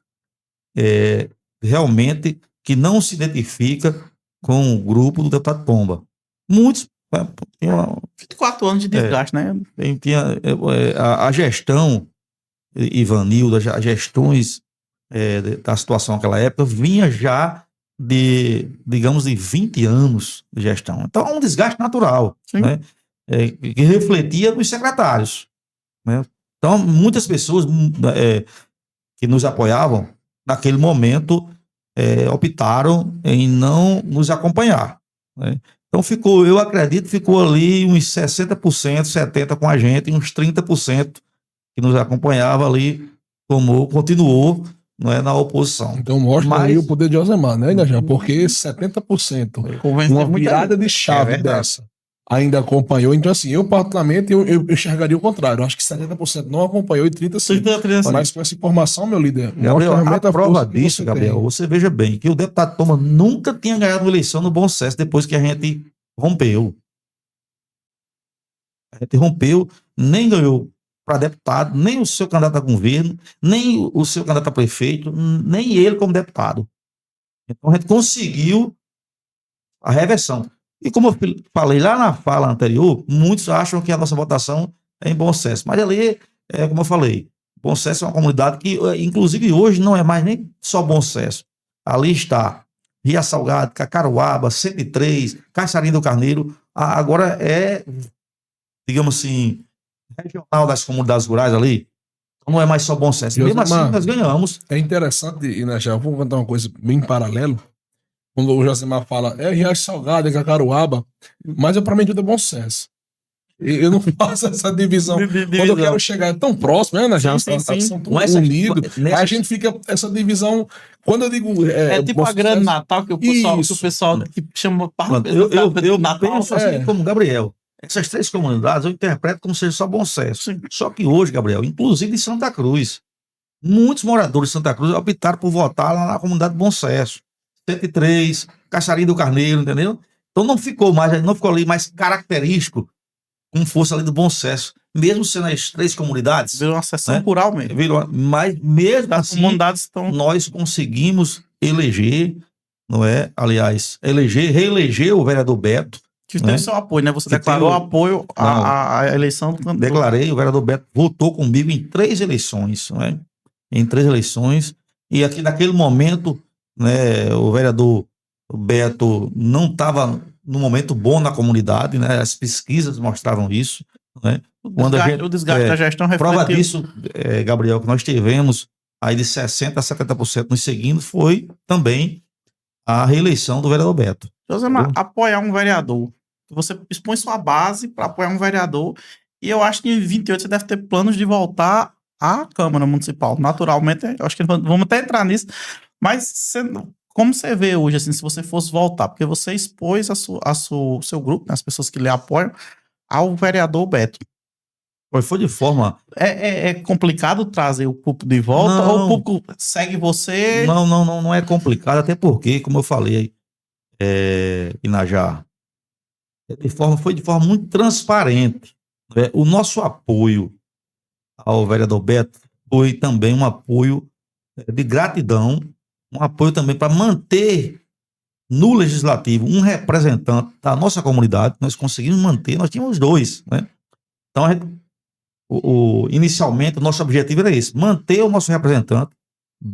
realmente que não se identifica com o grupo do deputado Pomba. Muitos.
24 anos de desgaste, né?
A gestão, Ivanildo, as gestões da situação naquela época vinha já de, digamos, de 20 anos de gestão. Então, é um desgaste natural, né? Que refletia nos secretários, né? Então, muitas pessoas que nos apoiavam, naquele momento, optaram em não nos acompanhar, né? Então, eu acredito, ficou ali uns 60%, 70% com a gente, e uns 30% que nos acompanhava ali, continuou não é, na oposição.
Então mostra
Mas-
aí o poder de Josemar, né, Inajan? Porque 70%,
Convenceu
uma
muita
virada
gente.
de chave
É verdade.
dessa, ainda acompanhou. Então, assim, eu particularmente, eu enxergaria o contrário. Eu acho que 70% não acompanhou e 30% sim.
30.
Mas com essa informação, meu líder,
Gabriel,
mostra realmente
a prova
força que
disso,
você
Gabriel,
tem.
você veja bem que o deputado Thomas nunca tinha ganhado uma eleição no Bom Sucesso depois que a gente rompeu. A gente rompeu, nem ganhou para deputado, nem o seu candidato a governo, nem o seu candidato a prefeito, nem ele como deputado. Então a gente conseguiu a reversão. E como eu falei lá na fala anterior, muitos acham que a nossa votação é em Bom Sucesso. Mas ali, como eu falei, Bom Sucesso é uma comunidade que, inclusive hoje, não é mais nem só Bom Sucesso. Ali está Ria Salgado, Cacaruaba, 103, Caixarim do Carneiro. Agora é, digamos assim, regional das comunidades rurais ali. Então não é mais só Bom Sucesso. Mesmo assim,
Josemar,
nós ganhamos.
é interessante, Inajan, vou contar uma coisa bem em paralelo. Quando o Josemar fala, Riacho Salgado, é Cacaruaba, mas eu, pra mim, tudo é bom sucesso. Eu não faço essa divisão. Quando eu quero chegar é tão próximo, né, Inajan?
Sim.
São tão
Com essa-
unidos.
nessa-
Aí a gente fica essa divisão. Quando eu digo.
É tipo
bom
a grande
sucesso,
Natal, que o pessoal,
Isso.
que chama
Pronto, eu
Natal.
penso assim
é.
como Gabriel. Essas três comunidades eu interpreto como seja só Bom Sucesso.
Sim.
Só que hoje, Gabriel, inclusive em Santa Cruz, muitos moradores de Santa Cruz optaram por votar lá na comunidade Bom Sucesso. 103, Caixarim do Carneiro, entendeu? Então não ficou ali mais característico com força ali do Bom Sucesso. Mesmo sendo as três comunidades,
Virou uma sessão
né?
rural mesmo.
Mas mesmo
As
assim,
comunidades estão.
nós conseguimos eleger, não é? Aliás, reeleger o vereador Beto.
Que
né?
teve seu apoio, né? Você
Que
declarou
teve o-
apoio à eleição do candidato.
Declarei, o vereador Beto votou comigo em 3 eleições, né? Em 3 eleições. E aqui naquele momento, né, o vereador Beto não estava no momento bom na comunidade, né? As pesquisas mostravam isso, né?
O desgaste da gestão
Prova
refletiu.
disso, Gabriel, que nós tivemos aí de 60% a 70% nos seguindo foi também a reeleição do vereador Beto.
Josemar,
Entendeu?
apoiar um vereador. Você expõe sua base para apoiar um vereador. E eu acho que em 28 você deve ter planos de voltar à Câmara Municipal. Naturalmente, eu acho que vamos até entrar nisso. Mas como você vê hoje, assim, se você fosse voltar? Porque você expôs o seu grupo, né, as pessoas que lhe apoiam, ao vereador Beto.
Foi de forma.
É complicado trazer o público de volta?
Não.
Ou o público segue você?
Não é complicado, até porque, como eu falei, Inajá, foi de forma muito transparente. Né? O nosso apoio ao vereador Beto foi também um apoio de gratidão, um apoio também para manter no legislativo um representante da nossa comunidade. Nós conseguimos manter, nós tínhamos 2, né? Então, inicialmente, o nosso objetivo era esse: manter o nosso representante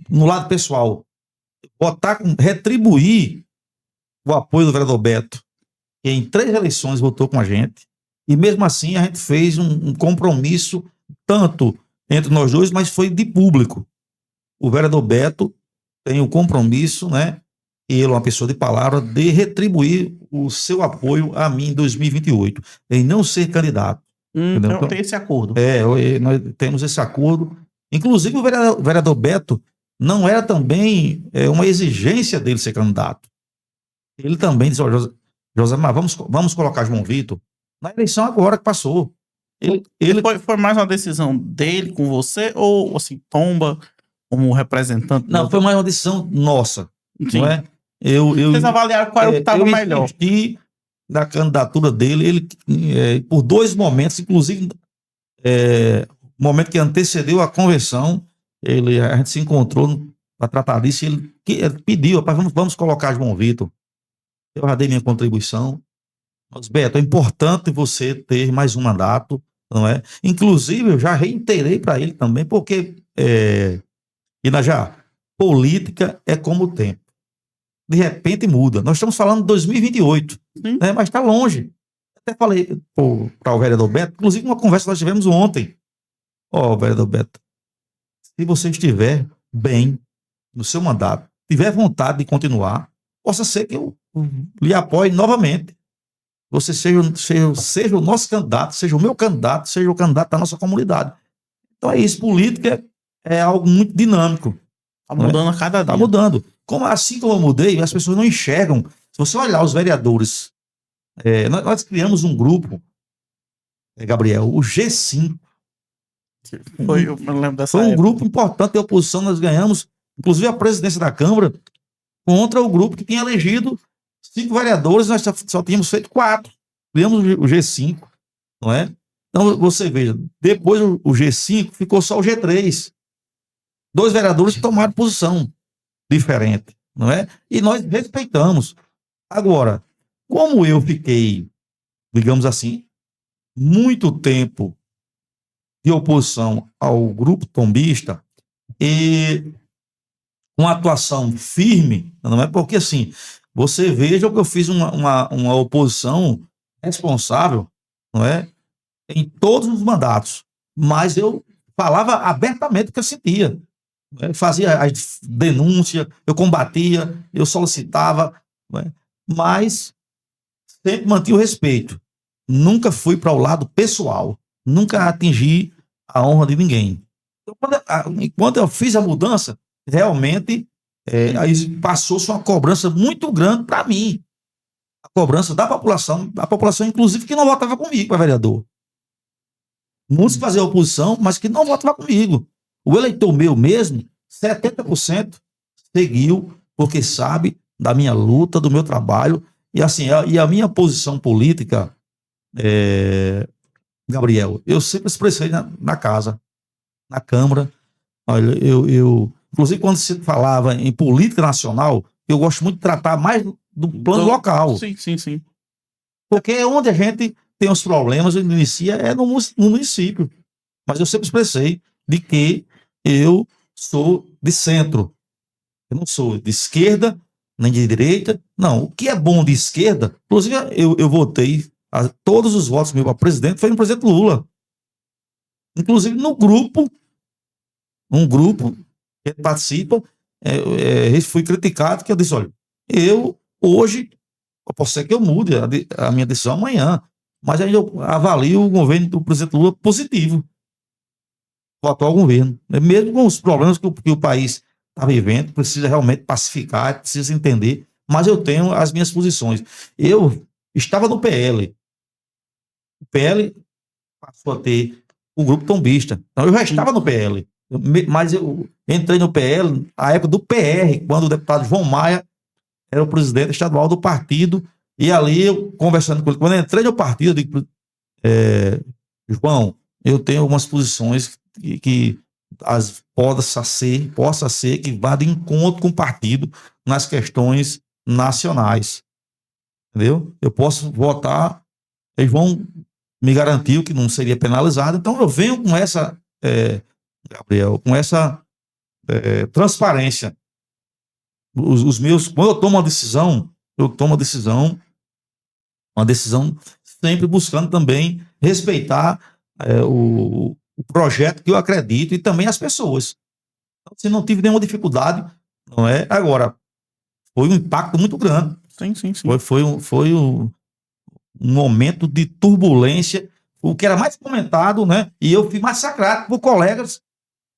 no lado pessoal, retribuir o apoio do vereador Beto, que em 3 eleições votou com a gente, e mesmo assim a gente fez um compromisso, tanto entre nós dois, mas foi de público. O vereador Beto tem o compromisso, né, ele é uma pessoa de palavra, de retribuir o seu apoio a mim em 2028, em não ser candidato.
Então tem esse acordo.
Nós temos esse acordo. Inclusive, o vereador Beto não era também uma exigência dele ser candidato. Ele também disse: Josemar, vamos colocar João Vitor na eleição agora que passou.
Foi mais uma decisão dele com você ou assim, tomba como representante?
Não, foi mais uma decisão nossa.
Sim.
Não é?
Vocês avaliaram qual era o que estava melhor.
Insisti da candidatura dele, por 2 momentos, inclusive o momento que antecedeu a convenção, a gente se encontrou para tratar disso, e ele pediu: vamos colocar João Vitor. Eu já dei minha contribuição. Mas, Beto, é importante você ter mais um mandato, não é? Inclusive, eu já reiterei para ele também, porque, Inajá, política é como o tempo. De repente muda. Nós estamos falando de 2028, né? Mas está longe. Até falei para o vereador Beto, inclusive uma conversa que nós tivemos ontem. Vereador Beto, se você estiver bem no seu mandato, tiver vontade de continuar, possa ser que eu lhe apoie novamente. Você seja o nosso candidato, seja o meu candidato, seja o candidato da nossa comunidade. Então é isso. Política é algo muito dinâmico.
Tá mudando a cada dia.
Tá mudando. Assim como eu mudei, as pessoas não enxergam. Se você olhar os vereadores, nós criamos um grupo, Gabriel, o G5.
Eu me lembro dessa
Foi um
época.
grupo importante de oposição, nós ganhamos, inclusive a presidência da Câmara, contra o grupo que tinha elegido 5 vereadores, nós só tínhamos feito 4. Criamos o G5, não é? Então, você veja, depois o G5 ficou só o G3. 2 vereadores tomaram posição diferente, não é? E nós respeitamos. Agora, como eu fiquei, digamos assim, muito tempo de oposição ao grupo tombista e uma atuação firme, não é? Porque assim, você veja que eu fiz uma oposição responsável, não é? Em todos os mandatos, mas eu falava abertamente o que eu sentia. Eu fazia as denúncias, eu combatia, eu solicitava, não é? Mas sempre mantive o respeito. Nunca fui para o lado pessoal, nunca atingi a honra de ninguém. Então, quando eu fiz a mudança, realmente aí passou-se uma cobrança muito grande para mim. A cobrança da população, inclusive, que não votava comigo para vereador. Muitos faziam oposição, mas que não votavam comigo. O eleitor meu mesmo, 70% seguiu, porque sabe da minha luta, do meu trabalho, e assim, a minha posição política, Gabriel, eu sempre expressei na casa, na Câmara. Olha, inclusive quando se falava em política nacional, eu gosto muito de tratar mais do plano local.
Sim, sim, sim.
Porque é onde a gente tem os problemas, onde inicia no município. Mas eu sempre expressei de que eu sou de centro. Eu não sou de esquerda, nem de direita. Não, o que é bom de esquerda, inclusive eu votei, todos os votos meus para presidente foi no presidente Lula. Inclusive no grupo, um grupo que participa, fui criticado, que eu disse, olha, hoje, posso ser que eu mude a minha decisão amanhã, mas ainda eu avalio o governo do presidente Lula positivo, o atual governo, mesmo com os problemas que o país está vivendo, precisa realmente pacificar, precisa entender, mas eu tenho as minhas posições. Eu estava no PL, o PL passou a ter o grupo tombista, então eu já estava no PL, mas eu entrei no PL na época do PR, quando o deputado João Maia era o presidente estadual do partido, e ali eu conversando com ele, quando eu entrei no partido, eu digo, João, eu tenho algumas posições que possa ser que vá de encontro com o partido nas questões nacionais, entendeu? Eu posso votar, eles vão me garantir que não seria penalizado, então eu venho com essa, Gabriel, com essa transparência. Quando eu tomo uma decisão, uma decisão sempre buscando também respeitar o projeto que eu acredito e também as pessoas. Então, se não tive nenhuma dificuldade, não é? Agora, foi um impacto muito grande.
Sim, sim, sim.
Foi um momento de turbulência, o que era mais comentado, né? E eu fui massacrado por colegas,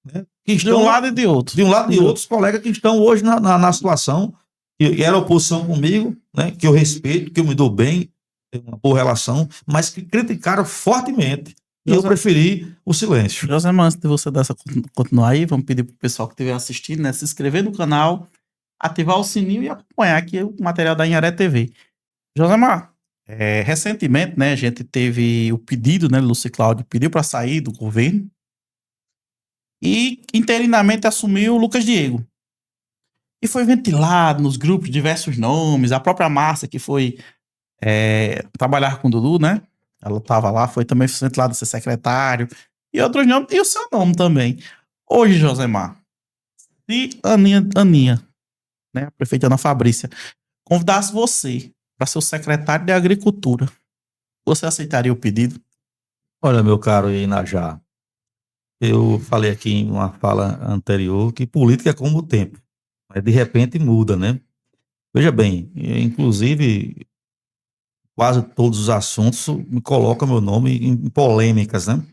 né, que estão
de um lado e de outro.
De um lado e de outros colegas que estão hoje na situação, que era oposição comigo, né? Que eu respeito, que eu me dou bem, tenho uma boa relação, mas que criticaram fortemente. E eu preferi o silêncio.
Josemar, antes de você continuar aí, vamos pedir pro pessoal que estiver assistindo, né, se inscrever no canal, ativar o sininho e acompanhar aqui o material da Anharé TV. Josemar, recentemente, né, a gente teve o pedido, né, Lúcio Cláudio pediu para sair do governo e interinamente assumiu o Lucas Diego. E foi ventilado nos grupos diversos nomes, a própria Márcia, que foi trabalhar com o Dudu, né? Ela estava lá, foi também ventilado ser secretário, e outros nomes, e o seu nome também. Hoje, Josemar, se Aninha, né, a prefeita Ana Fabrícia, convidasse você para ser o secretário de Agricultura, você aceitaria o pedido?
Olha, meu caro Inajá, eu falei aqui em uma fala anterior que política é como o tempo, mas de repente muda, né? Veja bem, inclusive quase todos os assuntos me colocam meu nome em polêmicas, né?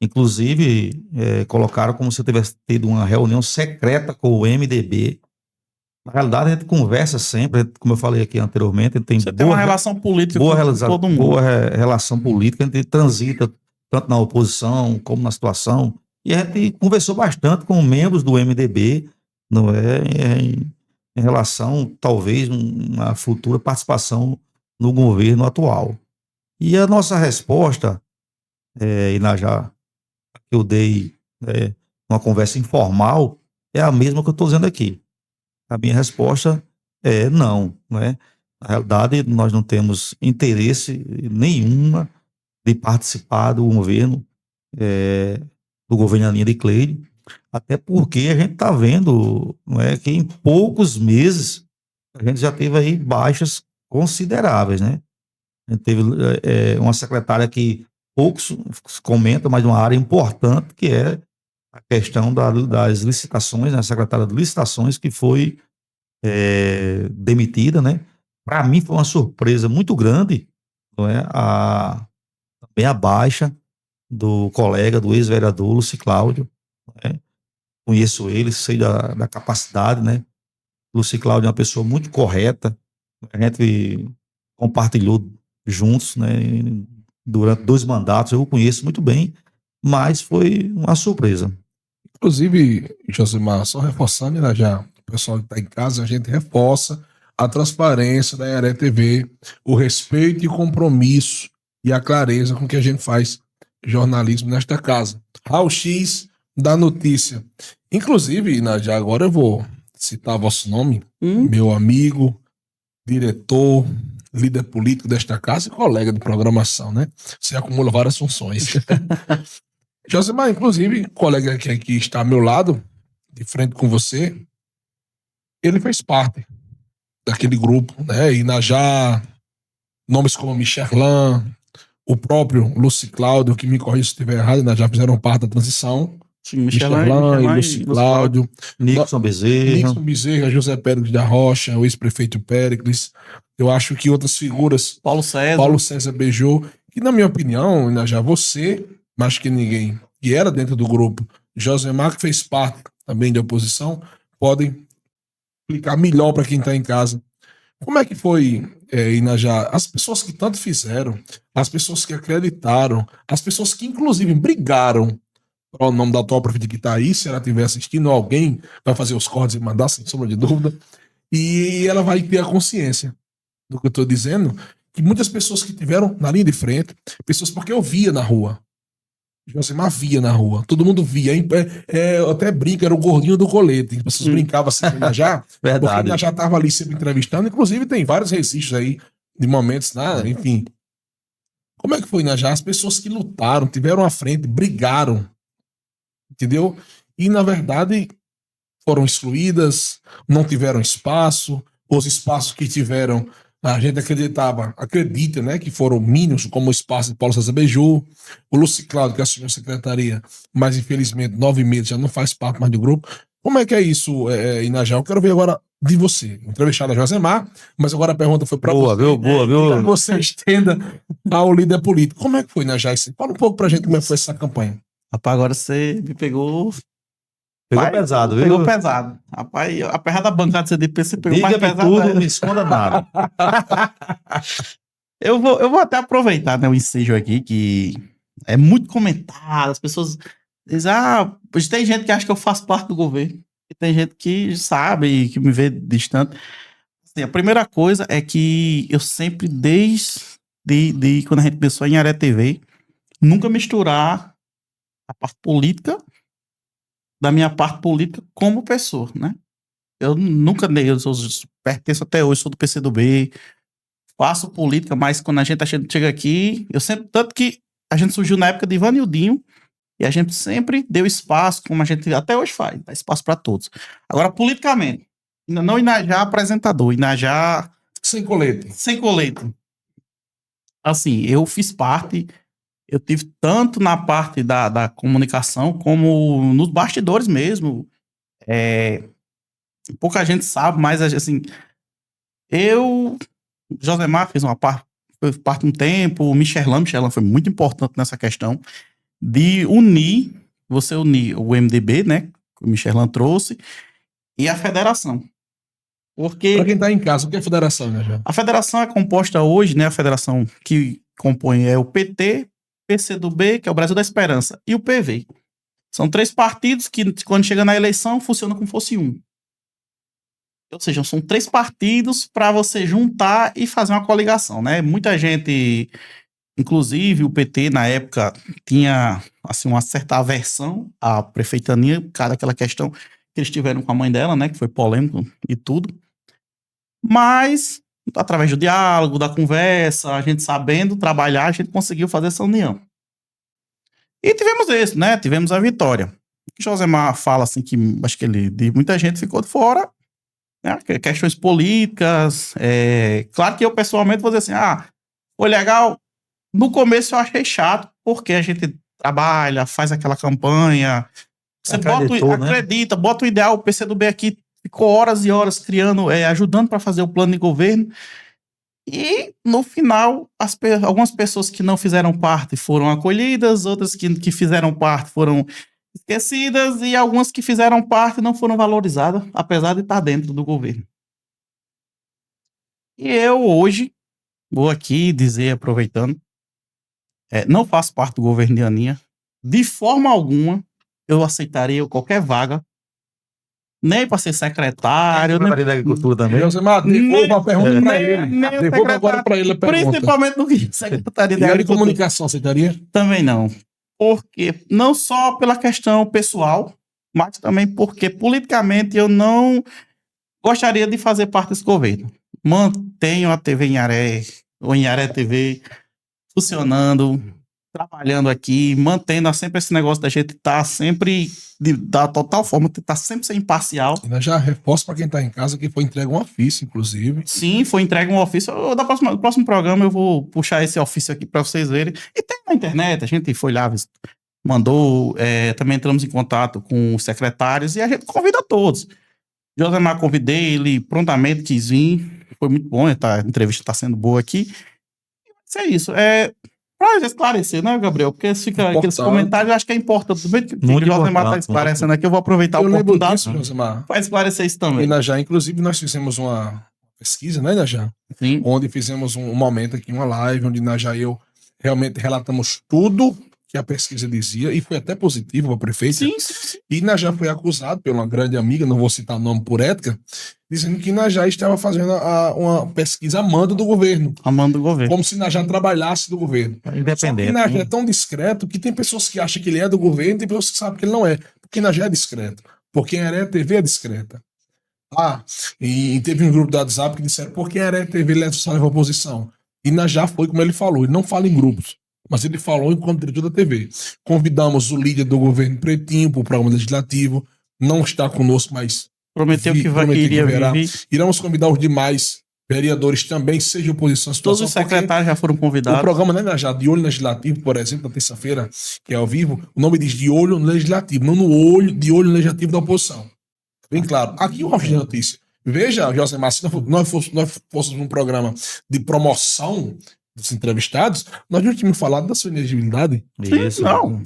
Inclusive, colocaram como se eu tivesse tido uma reunião secreta com o MDB. Na realidade, a gente conversa sempre, como eu falei aqui anteriormente, a gente tem
Você tem uma relação política com todo mundo.
boa relação política, a gente transita tanto na oposição como na situação, e a gente conversou bastante com membros do MDB, não é, em relação, talvez, uma futura participação no governo atual. E a nossa resposta, Inajá, que eu dei numa conversa informal, é a mesma que eu estou dizendo aqui. A minha resposta é não, né? Na realidade, nós não temos interesse nenhuma de participar do governo Aninha de Cleide, até porque a gente está vendo, não é, que em poucos meses a gente já teve aí baixas consideráveis, né? A gente teve uma secretária que poucos comentam, mas uma área importante, que é a questão das licitações, né? A secretária de licitações que foi demitida, né? Para mim foi uma surpresa muito grande, não é? Também a baixa do colega, do ex-vereador Luci Cláudio, né? Conheço ele, sei da capacidade, né? Luci Cláudio é uma pessoa muito correta, a gente compartilhou juntos, né? Durante 2 mandatos, eu o conheço muito bem, mas foi uma surpresa.
Inclusive, Josimar, só reforçando, né, já o pessoal que está em casa, a gente reforça a transparência da Anhanguera TV, o respeito e compromisso e a clareza com que a gente faz jornalismo nesta casa. Raul X da notícia. Inclusive, já agora eu vou citar vosso nome, meu amigo, diretor, líder político desta casa e colega de programação, né? Você acumula várias funções. Josimar, inclusive, colega que aqui está ao meu lado, de frente com você, ele fez parte daquele grupo, né? Inajá, nomes como Michelin, o próprio Luci Cláudio, que me corrija se estiver errado, já fizeram parte da transição.
Sim, Michelin
e Luci Cláudio.
Nixon
Bezerra, José Péricles da Rocha, o ex-prefeito Péricles. Eu acho que outras figuras.
Paulo César
beijou. Que, na minha opinião, já você, mais que ninguém, que era dentro do grupo, Josemar, que fez parte também da oposição, podem explicar melhor para quem está em casa. Como é que foi, Inajá? As pessoas que tanto fizeram, as pessoas que acreditaram, as pessoas que, inclusive, brigaram para o nome da tua prefeita que está aí, se ela estiver assistindo, alguém vai fazer os cortes e mandar, sem sombra de dúvida, e ela vai ter a consciência do que eu estou dizendo, que muitas pessoas que tiveram na linha de frente, pessoas porque eu via na rua, Josimar via na rua, todo mundo via, eu até brinco, era o gordinho do colete, as pessoas brincavam assim com o Inajá, porque o Inajá estava ali sempre entrevistando, inclusive tem vários registros aí de momentos, né? Enfim. Como é que foi, Inajá? As pessoas que lutaram, tiveram à frente, brigaram, entendeu? E, na verdade, foram excluídas, não tiveram espaço, os espaços que tiveram, a gente acredita, né, que foram mínimos, como o espaço de Paulo César Beiju, o Luci Cláudio, que assumiu a secretaria, mas infelizmente 9 meses já não faz parte mais do grupo. Como é que é isso, Inajá? Eu quero ver agora de você. Entrevistado a Josemar, mas agora a pergunta foi para você.
Boa, viu?
Para você estenda ao líder político. Como é que foi, Inajá? Fala um pouco pra gente como é que foi essa campanha.
Rapaz, agora você me pegou.
Pesado, viu?
Pegou pesado. Rapaz, apesar da bancada do CDP, você pegou mais pesado.
Tudo, não me esconda nada.
eu vou até aproveitar, né, o ensejo aqui, que é muito comentado. As pessoas dizem, tem gente que acha que eu faço parte do governo. E tem gente que sabe, que me vê distante. Assim, a primeira coisa é que eu sempre, desde quando a gente pensou em Anhanguera TV, nunca misturar a parte política da minha parte política como pessoa, né? Eu nunca pertenço até hoje, sou do PCdoB, faço política, mas quando a gente chega aqui, eu sempre, tanto que a gente surgiu na época de Ivanildinho, e a gente sempre deu espaço, como a gente até hoje faz, dá espaço para todos. Agora, politicamente, não Inajá apresentador, Inajá
sem colete.
Assim, eu fiz parte, eu tive tanto na parte da comunicação, como nos bastidores mesmo. Pouca gente sabe, mas assim, Josemar fez parte um tempo, o Michelin foi muito importante nessa questão. de unir, você unir o MDB, né, que o Michelin trouxe, e a federação. Porque
Para quem está em casa, o que é federação, né, já?
a federação é composta hoje, né, a federação que compõe é o PT, PCdoB, que é o Brasil da Esperança, e o PV. São 3 partidos que, quando chega na eleição, funcionam como fosse um. Ou seja, são 3 partidos para você juntar e fazer uma coligação, né? Muita gente, inclusive o PT na época, tinha assim, uma certa aversão à prefeitania, por causa daquela questão que eles tiveram com a mãe dela, né? Que foi polêmico e tudo. Mas, através do diálogo, da conversa, a gente sabendo trabalhar, a gente conseguiu fazer essa união. E tivemos isso, né? Tivemos a vitória. Josemar fala assim que acho que ele, de muita gente ficou de fora, né? Questões políticas. Claro que eu pessoalmente vou dizer assim, foi legal. No começo eu achei chato, porque a gente trabalha, faz aquela campanha, você acredita, bota o ideal, o PCdoB aqui ficou horas e horas criando, ajudando para fazer o plano de governo. E, no final, algumas pessoas que não fizeram parte foram acolhidas, outras que fizeram parte foram esquecidas, e algumas que fizeram parte não foram valorizadas, apesar de estar dentro do governo. E eu, hoje, vou aqui dizer, aproveitando, não faço parte do governo de Aninha. De forma alguma, eu aceitaria qualquer vaga, nem para ser secretário, nem
da Agricultura também.
Josemar, devolva a pergunta para ele.
nem
Devolva agora para ele a pergunta.
principalmente no que secretaria
E
de
a de
Agricultura.
comunicação, aceitaria?
Também não. Porque, não só pela questão pessoal, mas também porque politicamente eu não gostaria de fazer parte desse governo. Mantenho a TV Inharé, ou Inharé TV, funcionando, trabalhando aqui, mantendo sempre esse negócio da gente estar sempre, da total forma, tentar sempre ser imparcial.
Eu já reforço para quem está em casa que foi entregue um ofício, inclusive.
Sim, foi entregue um ofício. No próximo programa eu vou puxar esse ofício aqui para vocês verem. E tem na internet, a gente foi lá, mandou, também entramos em contato com os secretários e a gente convida todos. Josemar, convidei, ele prontamente quis vir, foi muito bom, a entrevista está sendo boa aqui. Isso é isso. Para esclarecer, né, Gabriel? Porque fica aqueles comentários, eu acho que é importante. Do jeito que o Josemar está esclarecendo aqui, eu vou aproveitar a oportunidade para esclarecer isso também.
E Inajá, inclusive, nós fizemos uma pesquisa, né, Inajá?
Sim.
Onde fizemos um momento aqui, uma live, onde Inajá e eu realmente relatamos tudo que a pesquisa dizia, e foi até positivo para a prefeita.
Sim, sim.
E Inajá foi acusado por uma grande amiga, não vou citar o nome por ética, dizendo que Inajá estava fazendo uma pesquisa a mando do governo.
A mando do governo.
Como se Inajá trabalhasse do governo.
Independente.
Inajá é tão discreto que tem pessoas que acham que ele é do governo e tem pessoas que sabem que ele não é. Porque Inajá é discreto. Porque a Inharé TV é discreta. E teve um grupo do WhatsApp que disseram porque a Inharé TV leva a oposição. Inajá foi como ele falou, ele não fala em grupos, mas ele falou enquanto diretor da TV. Convidamos o líder do governo Pretinho para o programa legislativo, não está conosco, mas
prometeu que iria vir.
Iremos convidar os demais vereadores também, seja oposição à situação.
Todos os secretários já foram convidados.
O programa, né, já de olho no legislativo, por exemplo, na terça-feira, que é ao vivo, o nome diz de olho no legislativo, não no olho, de olho no legislativo da oposição. Bem claro. Aqui o Rafim de Notícia. Veja, Josemar, se nós fôssemos um programa de promoção dos entrevistados, nós não tínhamos falado da sua elegibilidade.
Isso.
Não.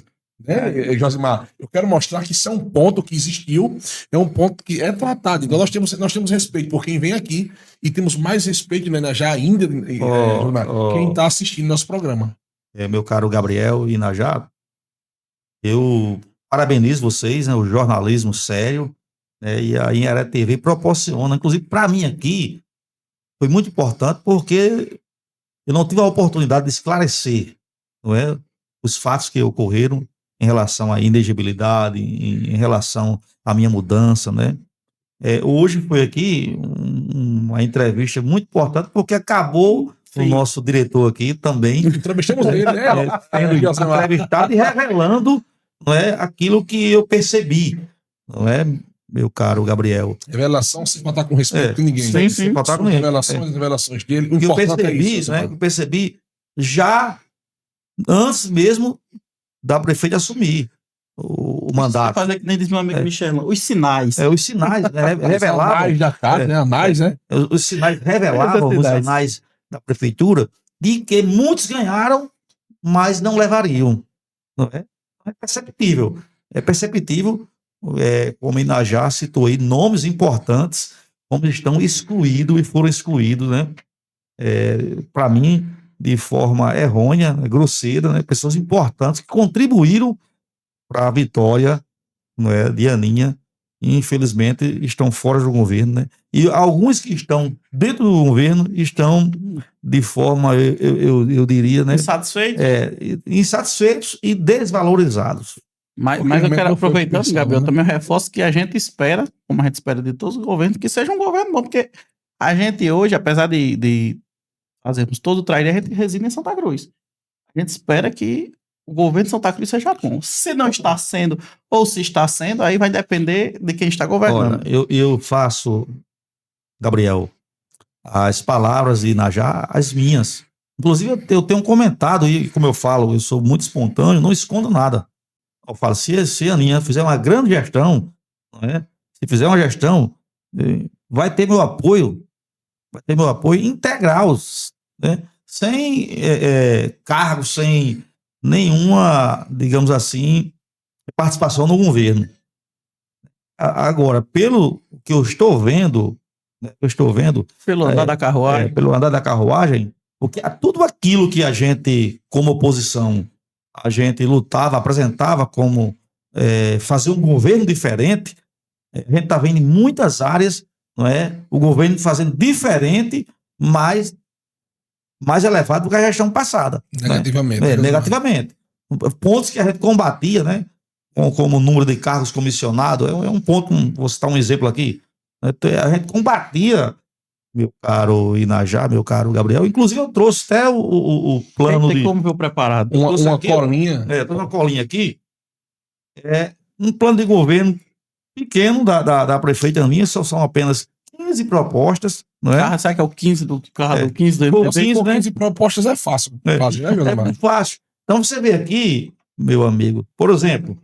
Josemar, eu quero mostrar que isso é um ponto que existiu, é um ponto que é tratado. Então nós temos respeito por quem vem aqui e temos mais respeito, né, já ainda, Josemar, quem está assistindo nosso programa.
Meu caro Gabriel e Inajá, eu parabenizo vocês, né, o jornalismo sério, né, e a Inharé TV proporciona, inclusive para mim aqui, foi muito importante porque eu não tive a oportunidade de esclarecer, não é, os fatos que ocorreram em relação à inegibilidade, em relação à minha mudança, né? Hoje foi aqui uma entrevista muito importante, porque acabou o nosso diretor aqui também.
Entrevistamos ele, né?
Sendo entrevistado e revelando, não é, aquilo que eu percebi, não é, meu caro Gabriel?
Revelação sem contar com respeito com ninguém.
Sem contar com ninguém.
Revelações dele.
O que eu percebi, né? Eu percebi já antes mesmo da prefeita assumir o mandato.
Fazer que nem diz meu amigo Michelin, os sinais.
Os sinais, né, revelavam.
Anais da casa, né? Anais, né?
Os sinais revelavam, os anais da prefeitura, de que muitos ganharam, mas não levariam. Não é? É perceptível. É perceptível, como Inajá citou aí, nomes importantes, como estão excluídos e foram excluídos, né? Para mim, de forma errônea, grosseira, né? Pessoas importantes que contribuíram para a vitória, não é, de Aninha, e infelizmente estão fora do governo, né? E alguns que estão dentro do governo estão de forma, eu diria, né?
Insatisfeito?
Insatisfeitos e desvalorizados.
Mas
Porque
eu
realmente
quero
não foi
aproveitando,
pensado,
Gabriel,
né?
também reforço que a gente espera, como a gente espera de todos os governos, que seja um governo bom, porque a gente hoje, apesar de fazermos todo o trabalho, a gente reside em Santa Cruz. A gente espera que o governo de Santa Cruz seja bom. Se não está sendo, ou se está sendo, aí vai depender de quem está
Olha,
governando.
eu faço, Gabriel, as palavras de Inajá, as minhas. Inclusive, eu tenho comentado, e como eu falo, eu sou muito espontâneo, não escondo nada. Eu falo, se a Aninha fizer uma grande gestão, não é? Se fizer uma gestão, vai ter meu apoio integral, né? Sem cargos, sem nenhuma, digamos assim, participação no governo. Agora, pelo que eu estou vendo, né,
Pelo andar da carruagem.
pelo andar da carruagem, porque tudo aquilo que a gente, como oposição, a gente lutava, apresentava como fazer um governo diferente, a gente está vendo em muitas áreas, não é, o governo fazendo diferente, mais elevado do que a gestão passada.
Negativamente.
Né? Negativamente. Pontos que a gente combatia, né? Como o número de cargos comissionados, é um ponto, vou citar um exemplo aqui. A gente combatia, meu caro Inajá, meu caro Gabriel, inclusive eu trouxe até o plano
Tem
de...
como ver preparado.
Uma
aqui,
colinha.
trouxe uma colinha aqui, um plano de governo pequeno da prefeita Aninha, são apenas 15 propostas, não é?
Carro, sabe que é o 15 do carro do 15 do
Pô,
MDB?
15, né?
15 propostas é fácil. Fácil, né, José
É
Mário?
muito fácil. Então você vê aqui, meu amigo, por exemplo,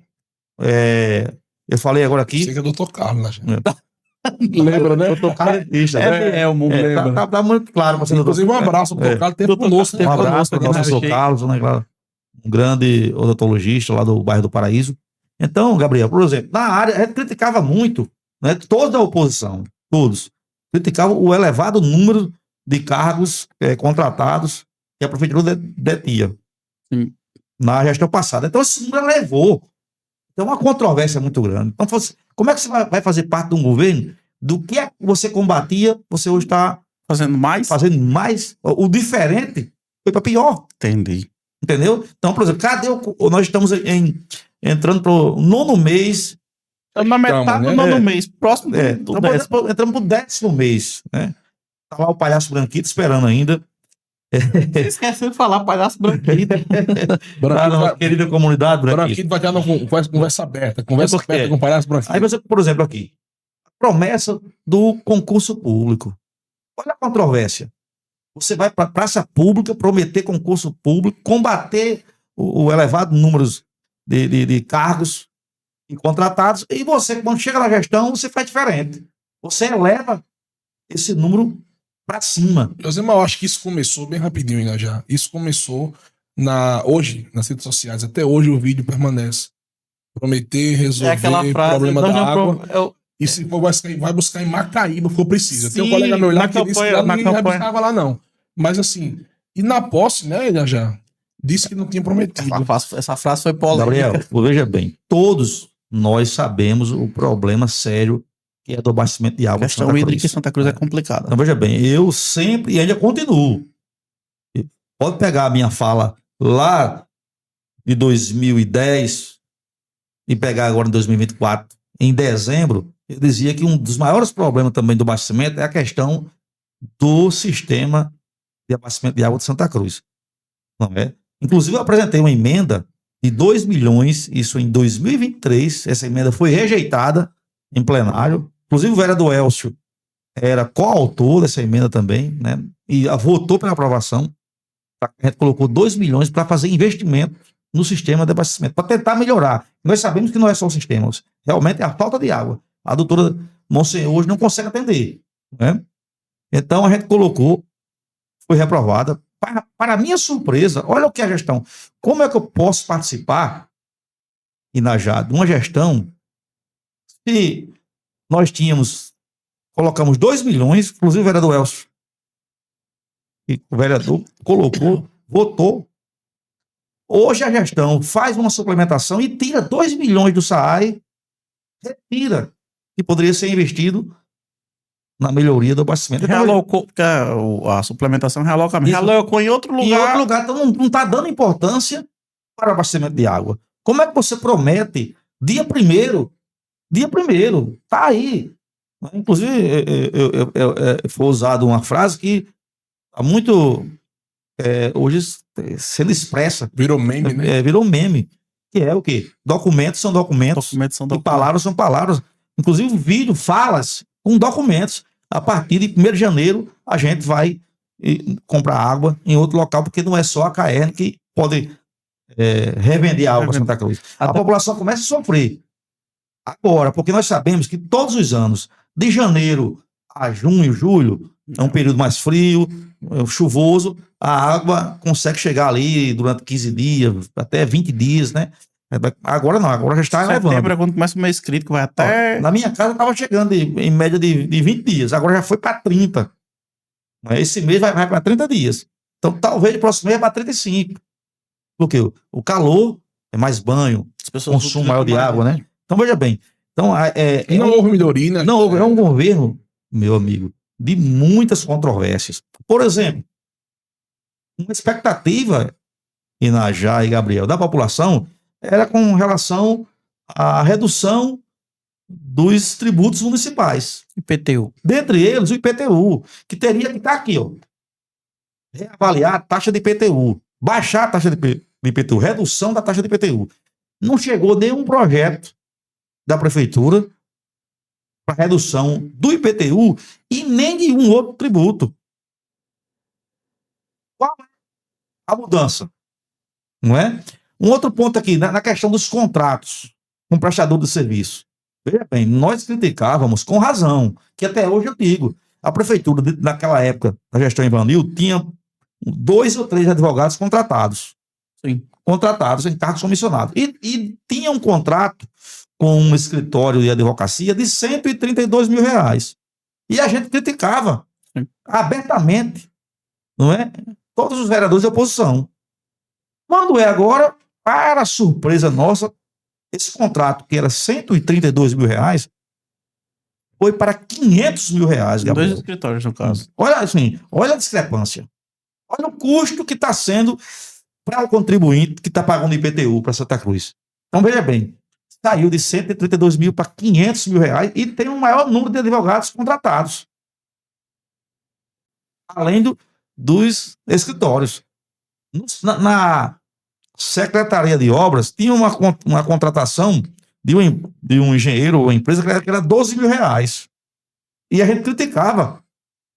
eu falei agora aqui.
Sei que é doutor Carlos, né, gente?
Lembra, né?
Eu tô carentista, né?
Elmo, lembra.
Tá muito claro. Você
Inclusive, um abraço pro doutor Carlos, teve conosco.
Um abraço para o nosso
aqui na
doutor
Cheio.
Carlos, né, um grande odontologista lá do bairro do Paraíso. Então, Gabriel, por exemplo, na área, a gente criticava muito, né, toda a oposição, todos, criticavam o elevado número de cargos contratados que a prefeitura detinha na gestão passada. Então, esse número elevou. Então, uma controvérsia muito grande. Então, como é que você vai fazer parte de um governo do que você combatia, você hoje está
Fazendo mais?
O diferente foi para pior.
Entendi.
Entendeu? Então, por exemplo, nós estamos entrando para o 9º mês.
Na metade do nono mês, próximo do 10º.
Entramos para o 10º mês. Né? Tá lá o palhaço Branquito esperando ainda.
Você esqueceu de falar palhaço Branquito.
Na querida comunidade Branquito.
Branquito vai ter uma conversa aberta. Conversa aberta com o palhaço Branquito.
Aí você, por exemplo, aqui. Promessa do concurso público. Olha a controvérsia. Você vai para a praça pública prometer concurso público, combater o elevado número de cargos e contratados, e você, quando chega na gestão, você faz diferente. Você eleva esse número para cima.
José, mas eu acho que isso começou bem rapidinho ainda já. Isso começou hoje, nas redes sociais. Até hoje o vídeo permanece. Prometer resolver o problema da água. E se for, vai buscar em Macaíba, for preciso. Tem um colega meu lá que disse que lá ninguém vai buscar água lá, não. Mas assim, e na posse, né, já disse que não tinha prometido.
Essa frase foi polêmica.
Gabriel, veja bem, todos nós sabemos o problema sério que é do abastecimento de água.
A questão hídrica em Santa Cruz é complicada.
Então, veja bem, eu sempre, e ainda continuo, pode pegar a minha fala lá de 2010 e pegar agora em 2024, em dezembro, eu dizia que um dos maiores problemas também do abastecimento é a questão do sistema de abastecimento de água de Santa Cruz. Não é? Inclusive, eu apresentei uma emenda de 2 milhões, isso em 2023, essa emenda foi rejeitada em plenário. Inclusive, o vereador Elcio era coautor dessa emenda também, né? E votou pela aprovação. A gente colocou 2 milhões para fazer investimento no sistema de abastecimento, para tentar melhorar. Nós sabemos que não é só o sistema, realmente é a falta de água. A doutora Monsenhor hoje não consegue atender. Né? Então, a gente colocou, foi reprovada. Para minha surpresa, olha o que é a gestão. Como é que eu posso participar Inajá, de uma gestão, se nós colocamos 2 milhões, inclusive o vereador Elcio, e o vereador colocou, votou. Hoje a gestão faz uma suplementação e tira 2 milhões do SAAI, retira, que poderia ser investido na melhoria do abastecimento. Então,
Realocou, porque a suplementação realoca,
Isso.
realocou em outro
em
lugar.
outro lugar, então não está dando importância para o abastecimento de água. Como é que você promete dia primeiro, tá aí. Inclusive, foi usada uma frase que há muito, hoje, sendo expressa.
Virou meme, né?
Virou meme. Que é o quê? Documentos são documentos.
Documentos são
E
documentos.
palavras são palavras. Inclusive, vídeo, falas com documentos. A partir de 1º de janeiro, a gente vai comprar água em outro local, porque não é só a CAERN que pode revender água para Santa Cruz. A população começa a sofrer agora, porque nós sabemos que todos os anos, de janeiro a junho, julho, é um período mais frio, chuvoso, a água consegue chegar ali durante 15 dias, até 20 dias, né? Agora não, agora já está elevando.
Setembro é quando começa o mês crítico, vai até...
Na minha casa estava chegando em média de 20 dias, agora já foi para 30. Esse mês vai para 30 dias. Então talvez o próximo mês é para 35. Porque o calor é mais banho,
As pessoas
consumo maior de água, né? Então veja bem. Então,
E não houve melhoria, né?
não, é um governo, meu amigo, de muitas controvérsias. Por exemplo, uma expectativa, Inajá e Gabriel, da população era com relação à redução dos tributos municipais.
IPTU.
Dentre eles, o IPTU, que teria que estar aqui, ó. Reavaliar a taxa de IPTU, baixar a taxa de IPTU, redução da taxa de IPTU. Não chegou nenhum projeto da prefeitura para redução do IPTU e nem de um outro tributo. Qual é a mudança? Não é? Um outro ponto aqui, na questão dos contratos com prestador de serviço. Veja bem, nós criticávamos com razão, que até hoje eu digo, a prefeitura, naquela época da gestão Ivanil, tinha 2 ou 3 advogados contratados.
Sim.
Contratados em cargos comissionados. E tinha um contrato com um escritório de advocacia de R$132 mil. E a gente criticava abertamente, não é? Todos os vereadores de oposição. Quando é agora, para surpresa nossa, esse contrato, que era R$132 mil, foi para R$500 mil, Gabriel.
2 escritórios, no caso.
Olha assim, olha a discrepância. Olha o custo que está sendo para o contribuinte que está pagando IPTU para Santa Cruz. Então, veja bem, saiu de R$132 mil para R$500 mil e tem um maior número de advogados contratados. Além dos escritórios. Na Secretaria de Obras, tinha uma contratação de um engenheiro ou empresa que era R$12 mil. E a gente criticava,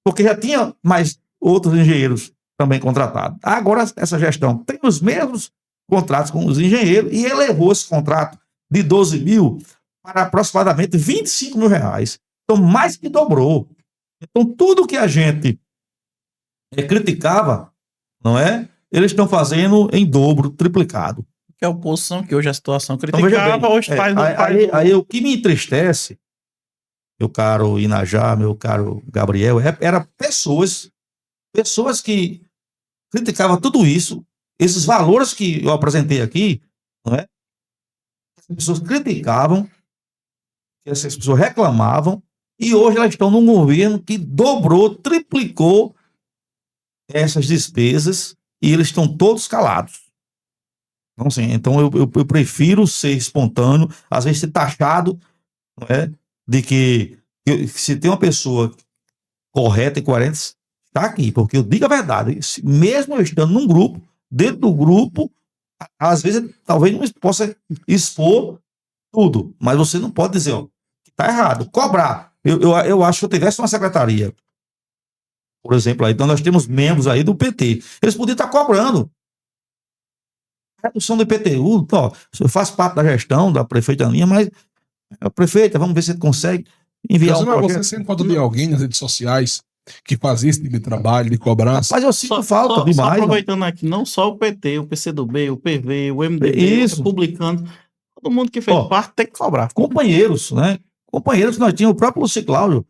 porque já tinha mais outros engenheiros também contratados. Agora, essa gestão tem os mesmos contratos com os engenheiros e elevou esse contrato de 12 mil para aproximadamente R$25 mil. Então, mais que dobrou. Então, tudo que a gente criticava, não é? Eles estão fazendo em dobro, triplicado.
Que é a oposição, que hoje a situação
Então, veja bem,
criticava, hoje faz...
aí o que me entristece, meu caro Inajá, meu caro Gabriel, era pessoas que criticavam tudo isso, esses valores que eu apresentei aqui, não é? As pessoas criticavam, essas pessoas reclamavam, e hoje elas estão num governo que dobrou, triplicou essas despesas, e eles estão todos calados. Então, assim, eu prefiro ser espontâneo, às vezes ser taxado, não é? De que se tem uma pessoa correta e coerente, está aqui, porque eu digo a verdade, mesmo eu estando num grupo, dentro do grupo, às vezes talvez não possa expor tudo, mas você não pode dizer, ó, que está errado, cobrar. Eu acho que eu tivesse uma secretaria, por exemplo, aí, então nós temos membros aí do PT, eles podiam estar cobrando a redução do IPTU. Ó, eu faço parte da gestão da prefeita minha, mas a prefeita, vamos ver se ele consegue enviar um projeto.
Você sente falta de alguém nas redes sociais que faz esse tipo de trabalho, de cobrança?
Mas eu sinto falta demais.
Só aproveitando aqui, não só o PT, o PCdoB, o PV, o MDB,
Isso.
o Republicano, Todo mundo que fez
Ó,
parte tem que cobrar.
Companheiros, né? Companheiros, nós tínhamos o próprio Lúcio Cláudio,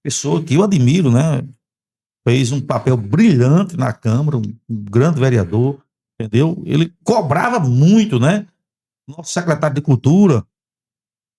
pessoa que eu admiro, né? Fez um papel brilhante na Câmara, um grande vereador, entendeu? Ele cobrava muito, né? Nosso secretário de Cultura,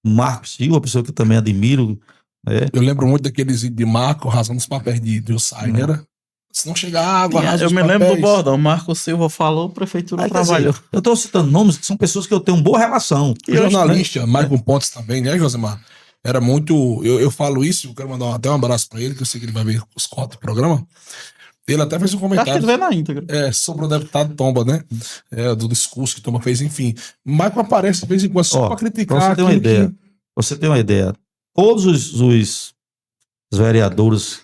Marcos Silva, pessoa que eu também admiro, né?
Eu lembro muito daqueles de Marco rasgando os papéis de Usain, era? Se não chegar água, rasga
Eu
os
me lembro do
papéis.
bordão. Marco Silva falou, a prefeitura
Aí, quer dizer,
trabalhou.
eu estou citando nomes que são pessoas que eu tenho uma boa relação.
O jornalista Michael Pontes também, né, Josemar? Era muito. Eu falo isso, eu quero mandar até um abraço pra ele, que eu sei que ele vai ver os cortes do programa. Ele até fez um
Acho que
comentário
ele vê na íntegra.
sobre o deputado Tomba, né? Do discurso que Tomba fez, enfim. Michael aparece de vez em quando só pra criticar.
Pra você ter uma
aquilo
ideia,
que-
você tem uma ideia, todos os vereadores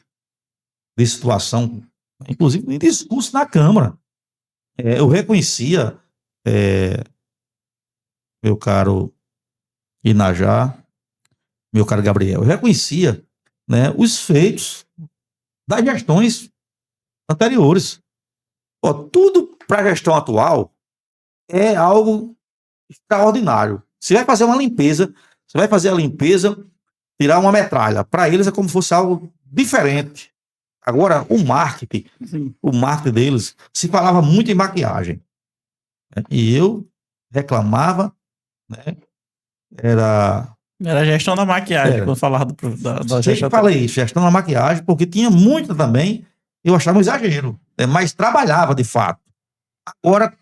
de situação, inclusive em discurso na Câmara, eu reconhecia, meu caro Inajá, meu caro Gabriel, eu reconhecia, né, os feitos das gestões anteriores. Ó, tudo para a gestão atual é algo extraordinário. Você vai fazer uma limpeza, você vai fazer a limpeza, tirar uma metralha. Para eles é como se fosse algo diferente. Agora, o marketing deles, se falava muito em maquiagem. Né? E eu reclamava, né? Era
Era a gestão da maquiagem,
Era.
quando falava da
Sempre
gestão.
falei isso, gestão da maquiagem, porque tinha muita também, eu achava um exagero, né? Mas trabalhava de fato. Agora,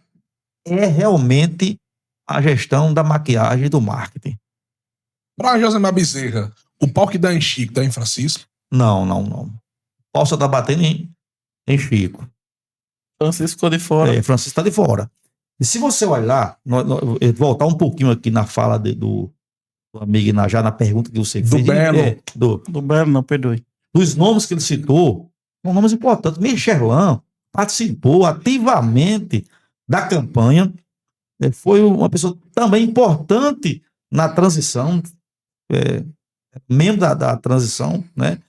é realmente a gestão da maquiagem e do marketing.
Pra Josemar Bezerra, o pau que dá em Chico, dá em Francisco.
Não. Posso estar batendo em Chico.
Francisco ficou de fora.
Francisco está de fora. E se você olhar, voltar um pouquinho aqui na fala do amigo Inajá, na pergunta que você
Do
fez.
Belo.
Do Belo, não, perdoe.
Dos nomes que ele citou, são nomes importantes. Michelin participou ativamente da campanha, foi uma pessoa também importante na transição, membro da transição, né?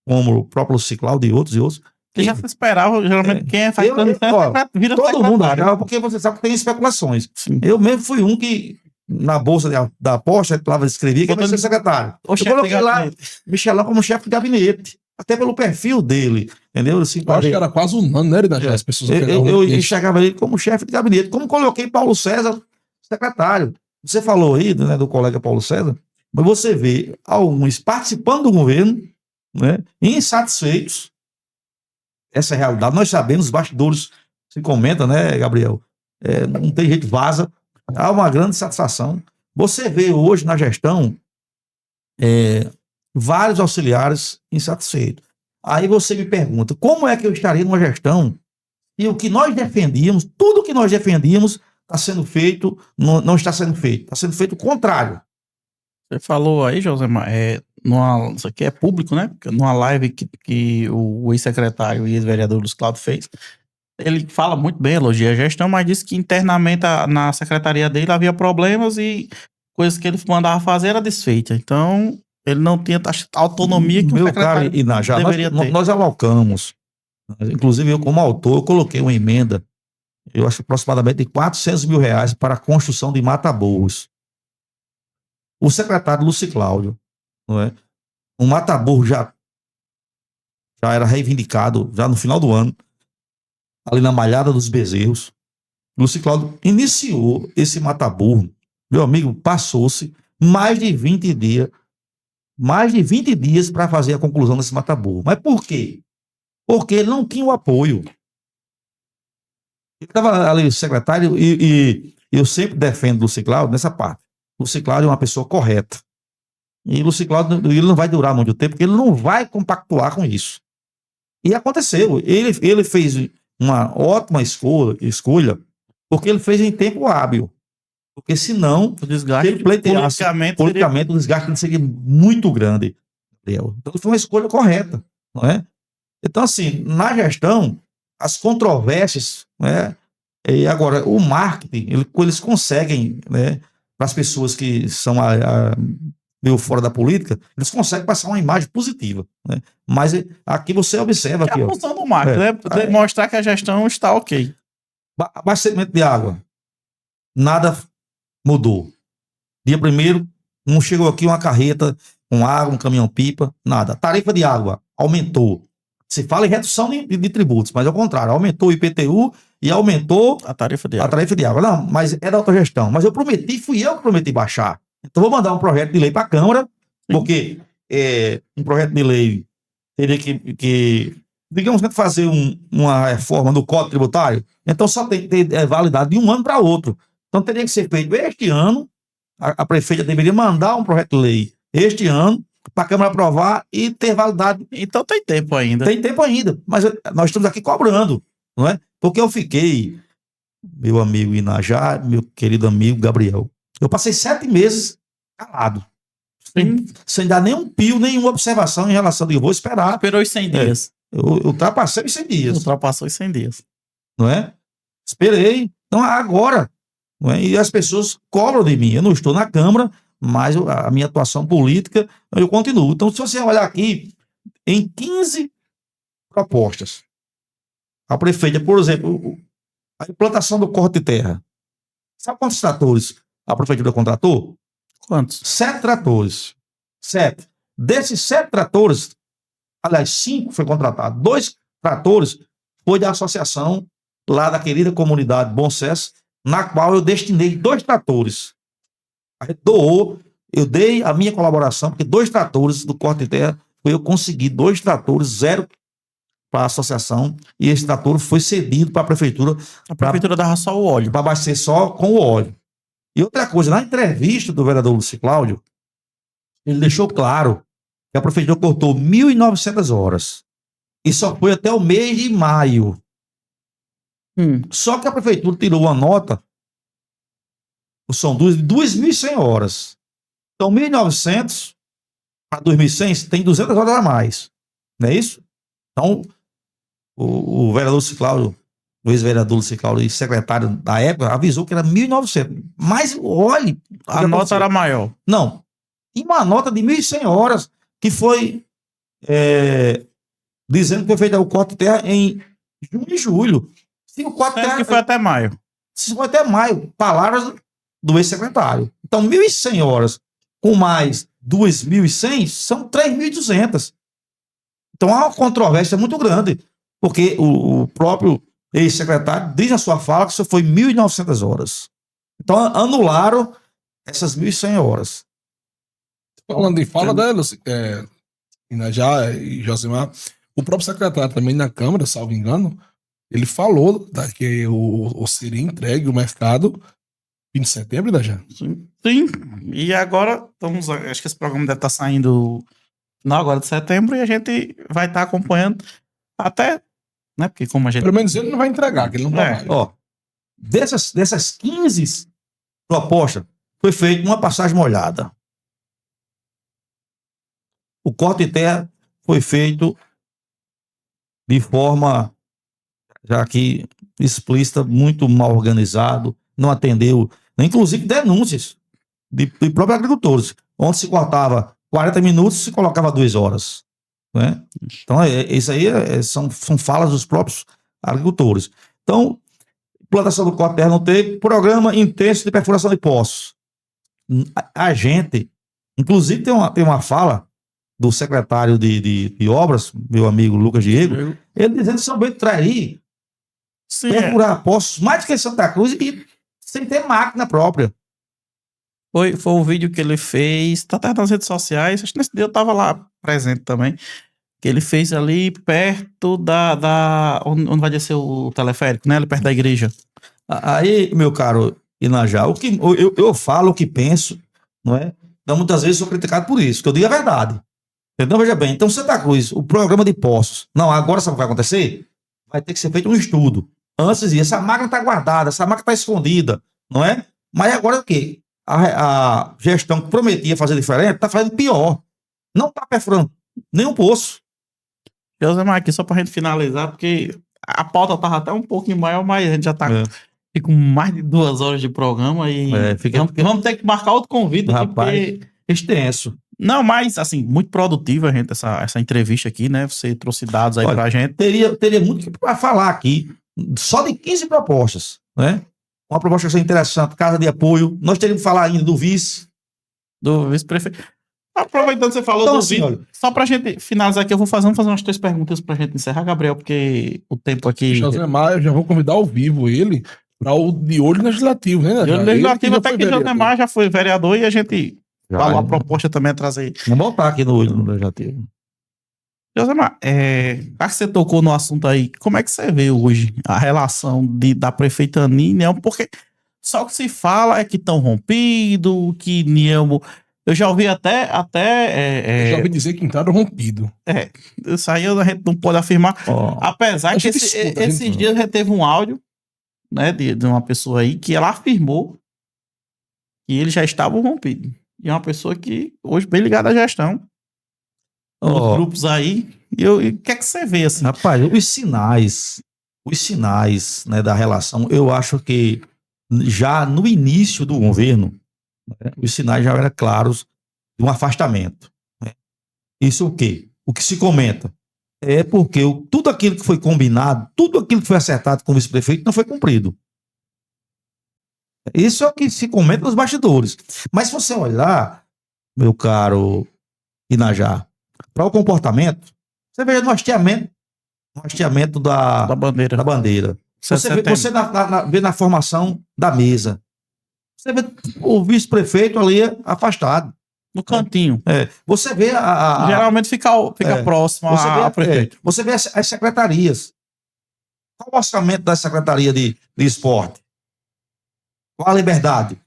Como o próprio Ciclaudio e outros.
Que já se esperava, geralmente, quem faz transição vira
todo mundo
secretário.
achava, porque você sabe que tem especulações.
Sim.
Eu mesmo fui um que, na bolsa da aposta, lá escrevia que vai ser secretário.
O
Eu
chefe de
coloquei lá
gabinete.
Michelin como chefe de gabinete, até pelo perfil dele, entendeu? Assim,
Eu acho que era quase unânime, né, Inajá? As pessoas
eu enxergava ele como chefe de gabinete, como coloquei Paulo César secretário. Você falou aí, né, do colega Paulo César, mas você vê alguns participando do governo, né, insatisfeitos. Essa é a realidade. Nós sabemos, os bastidores se comenta, né, Gabriel? Não tem jeito, vaza. Há uma grande satisfação. Você vê hoje na gestão vários auxiliares insatisfeitos. Aí você me pergunta, como é que eu estaria numa gestão e o que nós defendíamos, tudo que nós defendíamos está sendo feito, não está sendo feito. Está sendo feito o contrário.
Você falou aí, Josemar, isso aqui é público, né? Numa live que o ex-secretário e ex-vereador Lúcio Cláudio fez, ele fala muito bem, elogia a gestão, mas disse que internamente na secretaria dele havia problemas e coisas que ele mandava fazer era desfeita. Então, ele não tinha a autonomia que o
Meu
secretário
caro Inajá,
deveria ter.
nós alocamos, inclusive eu como autor, eu coloquei uma emenda, eu acho aproximadamente de R$400 mil para a construção de mata-burros. O secretário Lúcio Cláudio, não é? O mata-burro já era reivindicado, já no final do ano, ali na Malhada dos Bezerros. Lúcio Cláudio iniciou esse mata-burro. Meu amigo, passou-se mais de 20 dias para fazer a conclusão desse mata-burro. Mas por quê? Porque ele não tinha o apoio. Ele estava ali, secretário, e eu sempre defendo o Lúcio Cláudio nessa parte. O Lúcio Cláudio é uma pessoa correta. E o Lúcio Cláudio ele não vai durar muito tempo, porque ele não vai compactuar com isso. E aconteceu. Ele fez uma ótima escolha, porque ele fez em tempo hábil. Porque senão,
O desgaste
se ele pleiteasse
politicamente
o desgaste seria muito grande. Então foi uma escolha correta, não é? Então, assim, na gestão, as controvérsias, né? E agora, o marketing, eles conseguem, né? Para as pessoas que são meio fora da política, eles conseguem passar uma imagem positiva, né? Mas aqui você observa
é
aqui,
a
ó,
função do marketing, né? Mostrar que a gestão está ok.
abastecimento de água, nada mudou. Dia 1º, não chegou aqui uma carreta com água, um caminhão-pipa, nada. A tarifa de água aumentou. Se fala em redução de tributos, mas ao contrário, aumentou o IPTU e aumentou
A tarifa de
a
água.
tarifa de água. Não, mas é da autogestão. Mas fui eu que prometi baixar. Então vou mandar um projeto de lei para a Câmara, porque um projeto de lei teria digamos que fazer uma reforma do Código Tributário, então só tem que ter validade de um ano para outro. Então teria que ser feito este ano, a prefeita deveria mandar um projeto de lei este ano, para a Câmara aprovar e ter validade.
Então tem tempo ainda.
Tem tempo ainda, mas nós estamos aqui cobrando, não é? Porque eu fiquei, meu amigo Inajá, meu querido amigo Gabriel, eu passei 7 meses calado, sem dar nenhum pio, nenhuma observação em relação a eu vou esperar.
Esperou os 100 dias.
Eu ultrapassei os 100 dias,
Ultrapassou os 100 dias.
não é? Esperei. Então agora, não é? E as pessoas cobram de mim. Eu não estou na Câmara, mas a minha atuação política, eu continuo. Então, se você olhar aqui, em 15 propostas, a prefeita, por exemplo, a implantação do corte de terra. Sabe quantos tratores a prefeitura contratou?
Quantos?
7 tratores. 7. Desses 7 tratores, aliás, 5 foi contratado. 2 tratores foi da associação lá da querida comunidade Bom Sucesso, na qual eu destinei 2 tratores. A gente doou, eu dei a minha colaboração, porque 2 tratores do corte de terra, eu consegui 2 tratores, 0 para a associação, e esse trator foi cedido para a prefeitura.
A prefeitura dava só o óleo.
Para abastecer só com o óleo. E outra coisa, na entrevista do vereador Lúcio Cláudio, ele deixou claro que a prefeitura cortou 1.900 horas. E só foi até o mês de maio. Só que a prefeitura tirou uma nota, são 2.100 horas. Então, 1.900 para 2.100 tem 200 horas a mais. Não é isso? Então, o vereador Lúcio Cláudio, o ex-vereador Lúcio Cláudio e secretário da época, avisou que era 1.900. Mas olhe...
A nota era maior.
Não. E uma nota de 1.100 horas que foi dizendo que foi feito o corte de terra em junho e julho. Se o corte de terra...
que foi até maio.
Se foi até maio. Palavras do ex-secretário. Então, 1.100 horas com mais 2.100 são 3.200. Então, há uma controvérsia muito grande, porque o próprio ex-secretário diz na sua fala que isso foi 1.900 horas. Então, anularam essas 1.100 horas.
Falando em fala dela, Inajá e Josimar, o próprio secretário também na Câmara, salvo engano, ele falou que seria entregue o mercado fim de setembro, Inajá?
Sim. E agora, acho que esse programa deve estar saindo não agora de setembro, e a gente vai estar acompanhando até, né? Porque como a gente...
Pelo menos ele não vai entregar, que ele não trabalha.
Ó, dessas 15 propostas, foi feita uma passagem molhada. O corte de terra foi feito de forma, já que explícita, muito mal organizado, não atendeu, inclusive denúncias de próprios agricultores, onde se cortava 40 minutos, se colocava 2 horas. Né? Então, isso aí são falas dos próprios agricultores. Então, plantação do corte de terra não teve, programa intenso de perfuração de poços. A gente, inclusive tem uma fala do secretário de obras, meu amigo Lucas Diego, ele dizendo que São Bento trair, perfurar poços mais do que Santa Cruz e sem ter máquina própria.
Foi o vídeo que ele fez, tá até nas redes sociais, acho que nesse dia eu tava lá presente também, que ele fez ali perto onde vai descer o teleférico, né, ali perto da igreja.
Aí, meu caro Inajá, eu falo o que penso, não é? Então, muitas vezes sou criticado por isso, que eu digo a verdade. Então, veja bem, então Santa Cruz, o programa de poços, não, agora sabe o que vai acontecer? Vai ter que ser feito um estudo. Antes disso, essa máquina está guardada, essa máquina está escondida, não é? Mas agora o quê? A gestão que prometia fazer diferente está fazendo pior. Não está perfurando nenhum poço.
Josemar, aqui só para a gente finalizar, porque a pauta estava até um pouquinho maior, mas a gente já está com mais de 2 horas de programa e vamos ter que marcar outro convite.
Rapaz,
aqui, porque...
extenso.
Não, mas assim, muito produtiva, gente, essa entrevista aqui, né? Você trouxe dados aí pra gente.
Teria muito para falar aqui. Só de 15 propostas, né? Uma proposta que é interessante, casa de apoio. Nós teríamos que falar ainda do vice,
Do vice-prefeito. Aproveitando que você falou
Então,
do
assim,
vídeo,
olha,
só pra gente finalizar aqui, eu vou fazer umas 3 perguntas pra gente encerrar, Gabriel, porque o tempo aqui...
Josemar, eu já vou convidar ao vivo ele para o de olho legislativo, né,
Eu
Najá? Ele
legislativo
já
até
foi
que
vereador.
Josemar já foi vereador e a gente
Já,
falou a
né?
proposta também a trazer.
Vamos voltar aqui no legislativo.
Josemar, já que você tocou no assunto aí, como é que você vê hoje a relação da prefeita Aninha e Nielmo? Porque só o que se fala é que estão rompidos, que Nielmo... Eu já ouvi até
Eu já ouvi dizer que entraram rompido.
isso aí a gente não pode afirmar.
Ó,
Apesar
A
que
gente escuta, a gente
esses
fala.
dias já teve um áudio, né, de uma pessoa aí que ela afirmou que eles já estavam rompidos. E é uma pessoa que hoje bem ligada à gestão, nos
ó,
grupos aí. E o que é que você vê assim?
rapaz, os sinais, né, da relação, eu acho que já no início do governo, né, os sinais já eram claros de um afastamento. Né? Isso o quê? O que se comenta é porque tudo aquilo que foi combinado, tudo aquilo que foi acertado com o vice-prefeito não foi cumprido. Isso é o que se comenta nos bastidores. Mas se você olhar, meu caro Inajá, para o comportamento, você veja no hasteamento
Da
da
bandeira.
bandeira.
7 de
Você
setembro.
vê na formação da mesa. Você vê o vice-prefeito ali afastado.
No cantinho.
Você vê
Geralmente fica
É.
próximo
você vê,
a prefeito.
você vê as secretarias. Qual o orçamento da Secretaria de Esporte? Qual a liberdade?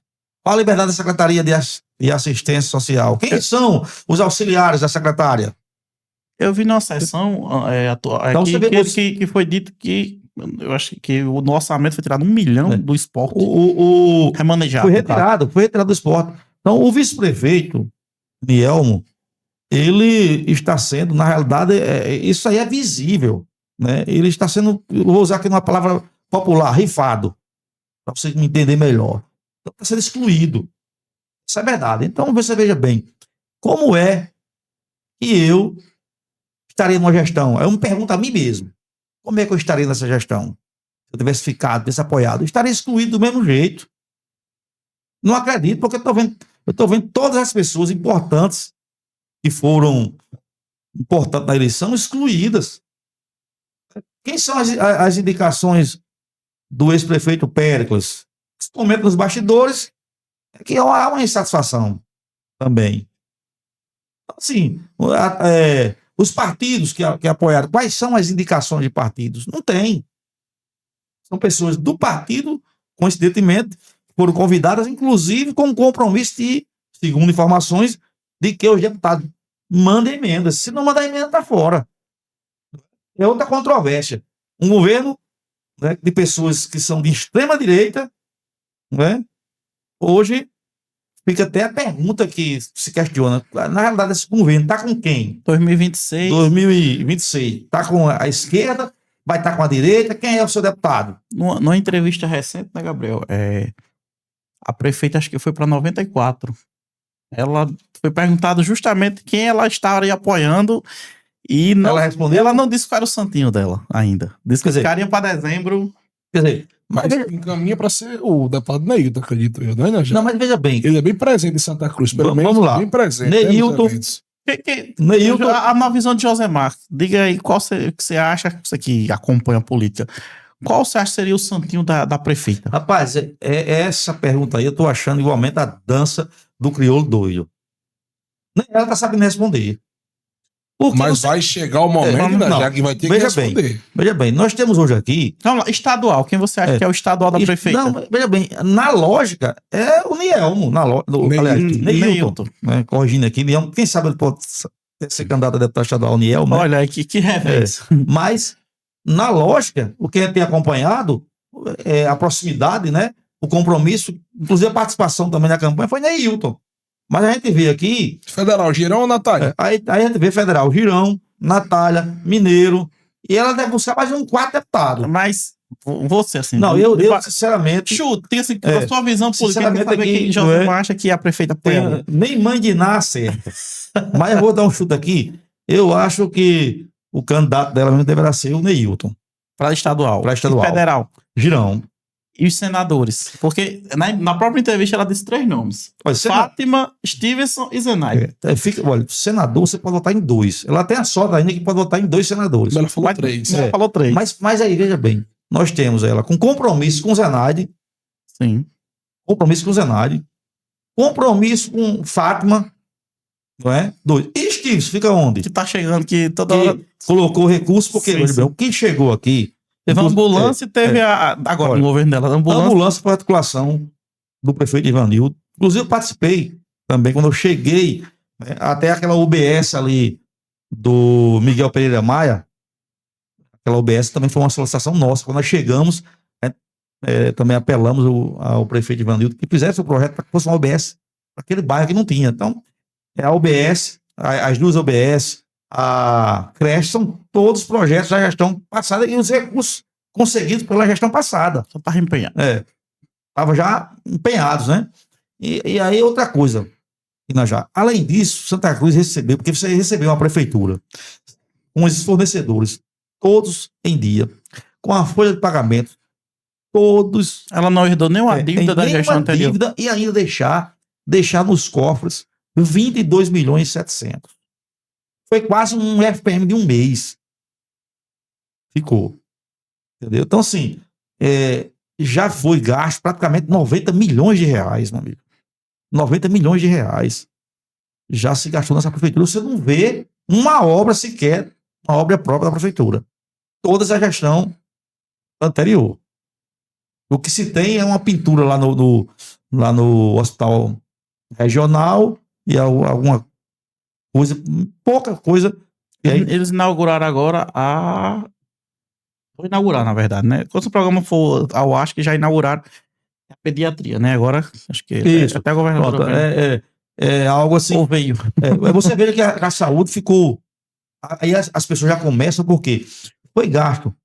Qual a liberdade da Secretaria de Assistência Social? Quem são os auxiliares da secretária?
Eu vi numa sessão
Então
aqui
você vê
que foi dito que eu acho que o orçamento foi tirado 1 milhão
É.
do esporte
O
remanejado.
foi retirado do esporte. Então, o vice-prefeito, Nielmo, ele está sendo, na realidade, isso aí é visível. Né? Ele está sendo, eu vou usar aqui uma palavra popular, rifado, para você me entender melhor. Então, está sendo excluído. Isso é verdade. Então, você veja bem, como é que eu estaria numa gestão? Eu me pergunto a mim mesmo, como é que eu estaria nessa gestão? Se eu tivesse ficado desapoiado, eu estaria excluído do mesmo jeito. Não acredito, porque eu estou vendo todas as pessoas importantes que foram importantes na eleição excluídas. Quem são as indicações do ex-prefeito Péricles? Esse momento nos bastidores é que há uma insatisfação também. Então, assim, os partidos que apoiaram, quais são as indicações de partidos? Não tem. São pessoas do partido, coincidentemente, foram convidadas, inclusive com o compromisso de, segundo informações, de que os deputados mandem emendas. Se não mandar emenda, está fora. É outra controvérsia. Um governo, né, de pessoas que são de extrema direita, né, hoje fica até a pergunta que se questiona. Na realidade, esse governo está com quem?
2026.
2026. Está com a esquerda? Vai estar com a direita? Quem é o seu deputado?
Numa entrevista recente, né, Gabriel? A prefeita, acho que foi para 94. Ela foi perguntada justamente quem ela estaria apoiando e não,
Ela respondeu?
ela não disse qual era o santinho dela ainda. Disse que
Quer dizer,
ficaria para dezembro.
Quer dizer,
Mas encaminha para ser o deputado Neilton, acredito eu, não é, Najá?
não, mas veja bem,
Ele é bem presente em Santa Cruz, pelo menos
Vamos lá.
bem presente.
Neilton-
Né, nos eventos.
Neilton,
Na visão de Josemar, diga aí qual que você acha, você que acompanha a política, qual você acha que seria o santinho da prefeita?
rapaz, essa pergunta aí eu tô achando igualmente a dança do crioulo doido. Nem ela tá sabendo responder. Porque
Mas vai chegar o momento,
não,
Najá, que vai ter que
veja bem.
responder.
Veja bem, nós temos hoje aqui.
Vamos lá, estadual, quem você acha que é o estadual da prefeita?
Não, veja bem, na lógica, é o Nielmo. Aliás, Neilton. Né, corrigindo aqui, Nielmo, quem sabe ele pode ser candidato a deputado estadual, Nielmo. Né?
Olha aí, que revés.
Mas, na lógica, o que a gente tem acompanhado é a proximidade, né? O compromisso, inclusive a participação também na campanha foi Neilton. Mas a gente vê aqui,
Federal, Girão ou Natália?
aí a gente vê Federal, Girão, Natália, Mineiro, e ela deve buscar mais um 4 deputados.
Mas você, assim...
Não, eu sinceramente,
Chuta, tem assim, a sua visão política,
sinceramente,
saber
aqui,
quem Josemar acha que a prefeita apoia.
nem mãe de Ná acerta. Mas eu vou dar um chute aqui. Eu acho que o candidato dela mesmo deverá ser o Neilton.
Para estadual.
Para estadual.
E federal.
Girão.
E os senadores? Porque na própria entrevista ela disse 3 nomes.
Olha,
Fátima, Stevenson e Zenaide.
Olha, senador você pode votar em 2. Ela tem a sorte ainda que pode votar em 2 senadores.
Ela falou 3.
Ela falou 3.
Mas aí, veja bem, nós temos ela com compromisso com Zenaide,
Sim.
compromisso com Zenaide, compromisso com Fátima, não é? 2. E Stevenson fica onde?
Que tá chegando, que toda hora...
Que colocou recurso, porque,
Sim,
veja bem,
sim.
quem chegou aqui...
Teve a ambulância e teve agora
Olha,
no governo dela.
A ambulância foi a articulação do prefeito Ivanildo. Inclusive, eu participei também quando eu cheguei, né, até aquela UBS ali do Miguel Pereira Maia. Aquela UBS também foi uma solicitação nossa. Quando nós chegamos, né, também apelamos ao prefeito Ivanildo que fizesse o projeto para que fosse uma UBS para aquele bairro que não tinha. Então, a UBS, as 2 UBS, a creche, são todos projetos da gestão passada e os recursos conseguidos pela gestão passada.
Só tá empenhado.
Estavam já empenhados, né? E aí outra coisa, Inajá, além disso, Santa Cruz recebeu, porque você recebeu uma prefeitura com esses fornecedores, todos em dia, com a folha de pagamento, todos...
Ela não herdou nenhuma dívida da gestão anterior.
Dívida, e ainda deixar nos cofres 22 milhões e 700. Foi quase um FPM de um mês. Ficou. Entendeu? Então, assim, já foi gasto praticamente 90 milhões de reais, meu amigo. 90 milhões de reais. Já se gastou nessa prefeitura. Você não vê uma obra sequer, uma obra própria da prefeitura. Toda a gestão anterior. O que se tem é uma pintura lá no hospital regional e alguma coisa, pouca coisa.
Eles inauguraram agora Vou inaugurar, na verdade, né? Quando o programa for ao acho que já inauguraram a pediatria, né? Agora, acho que
Isso.
até a governadora
é algo assim.
ou veio.
Você vê que a saúde ficou. Aí as pessoas já começam porque foi gasto.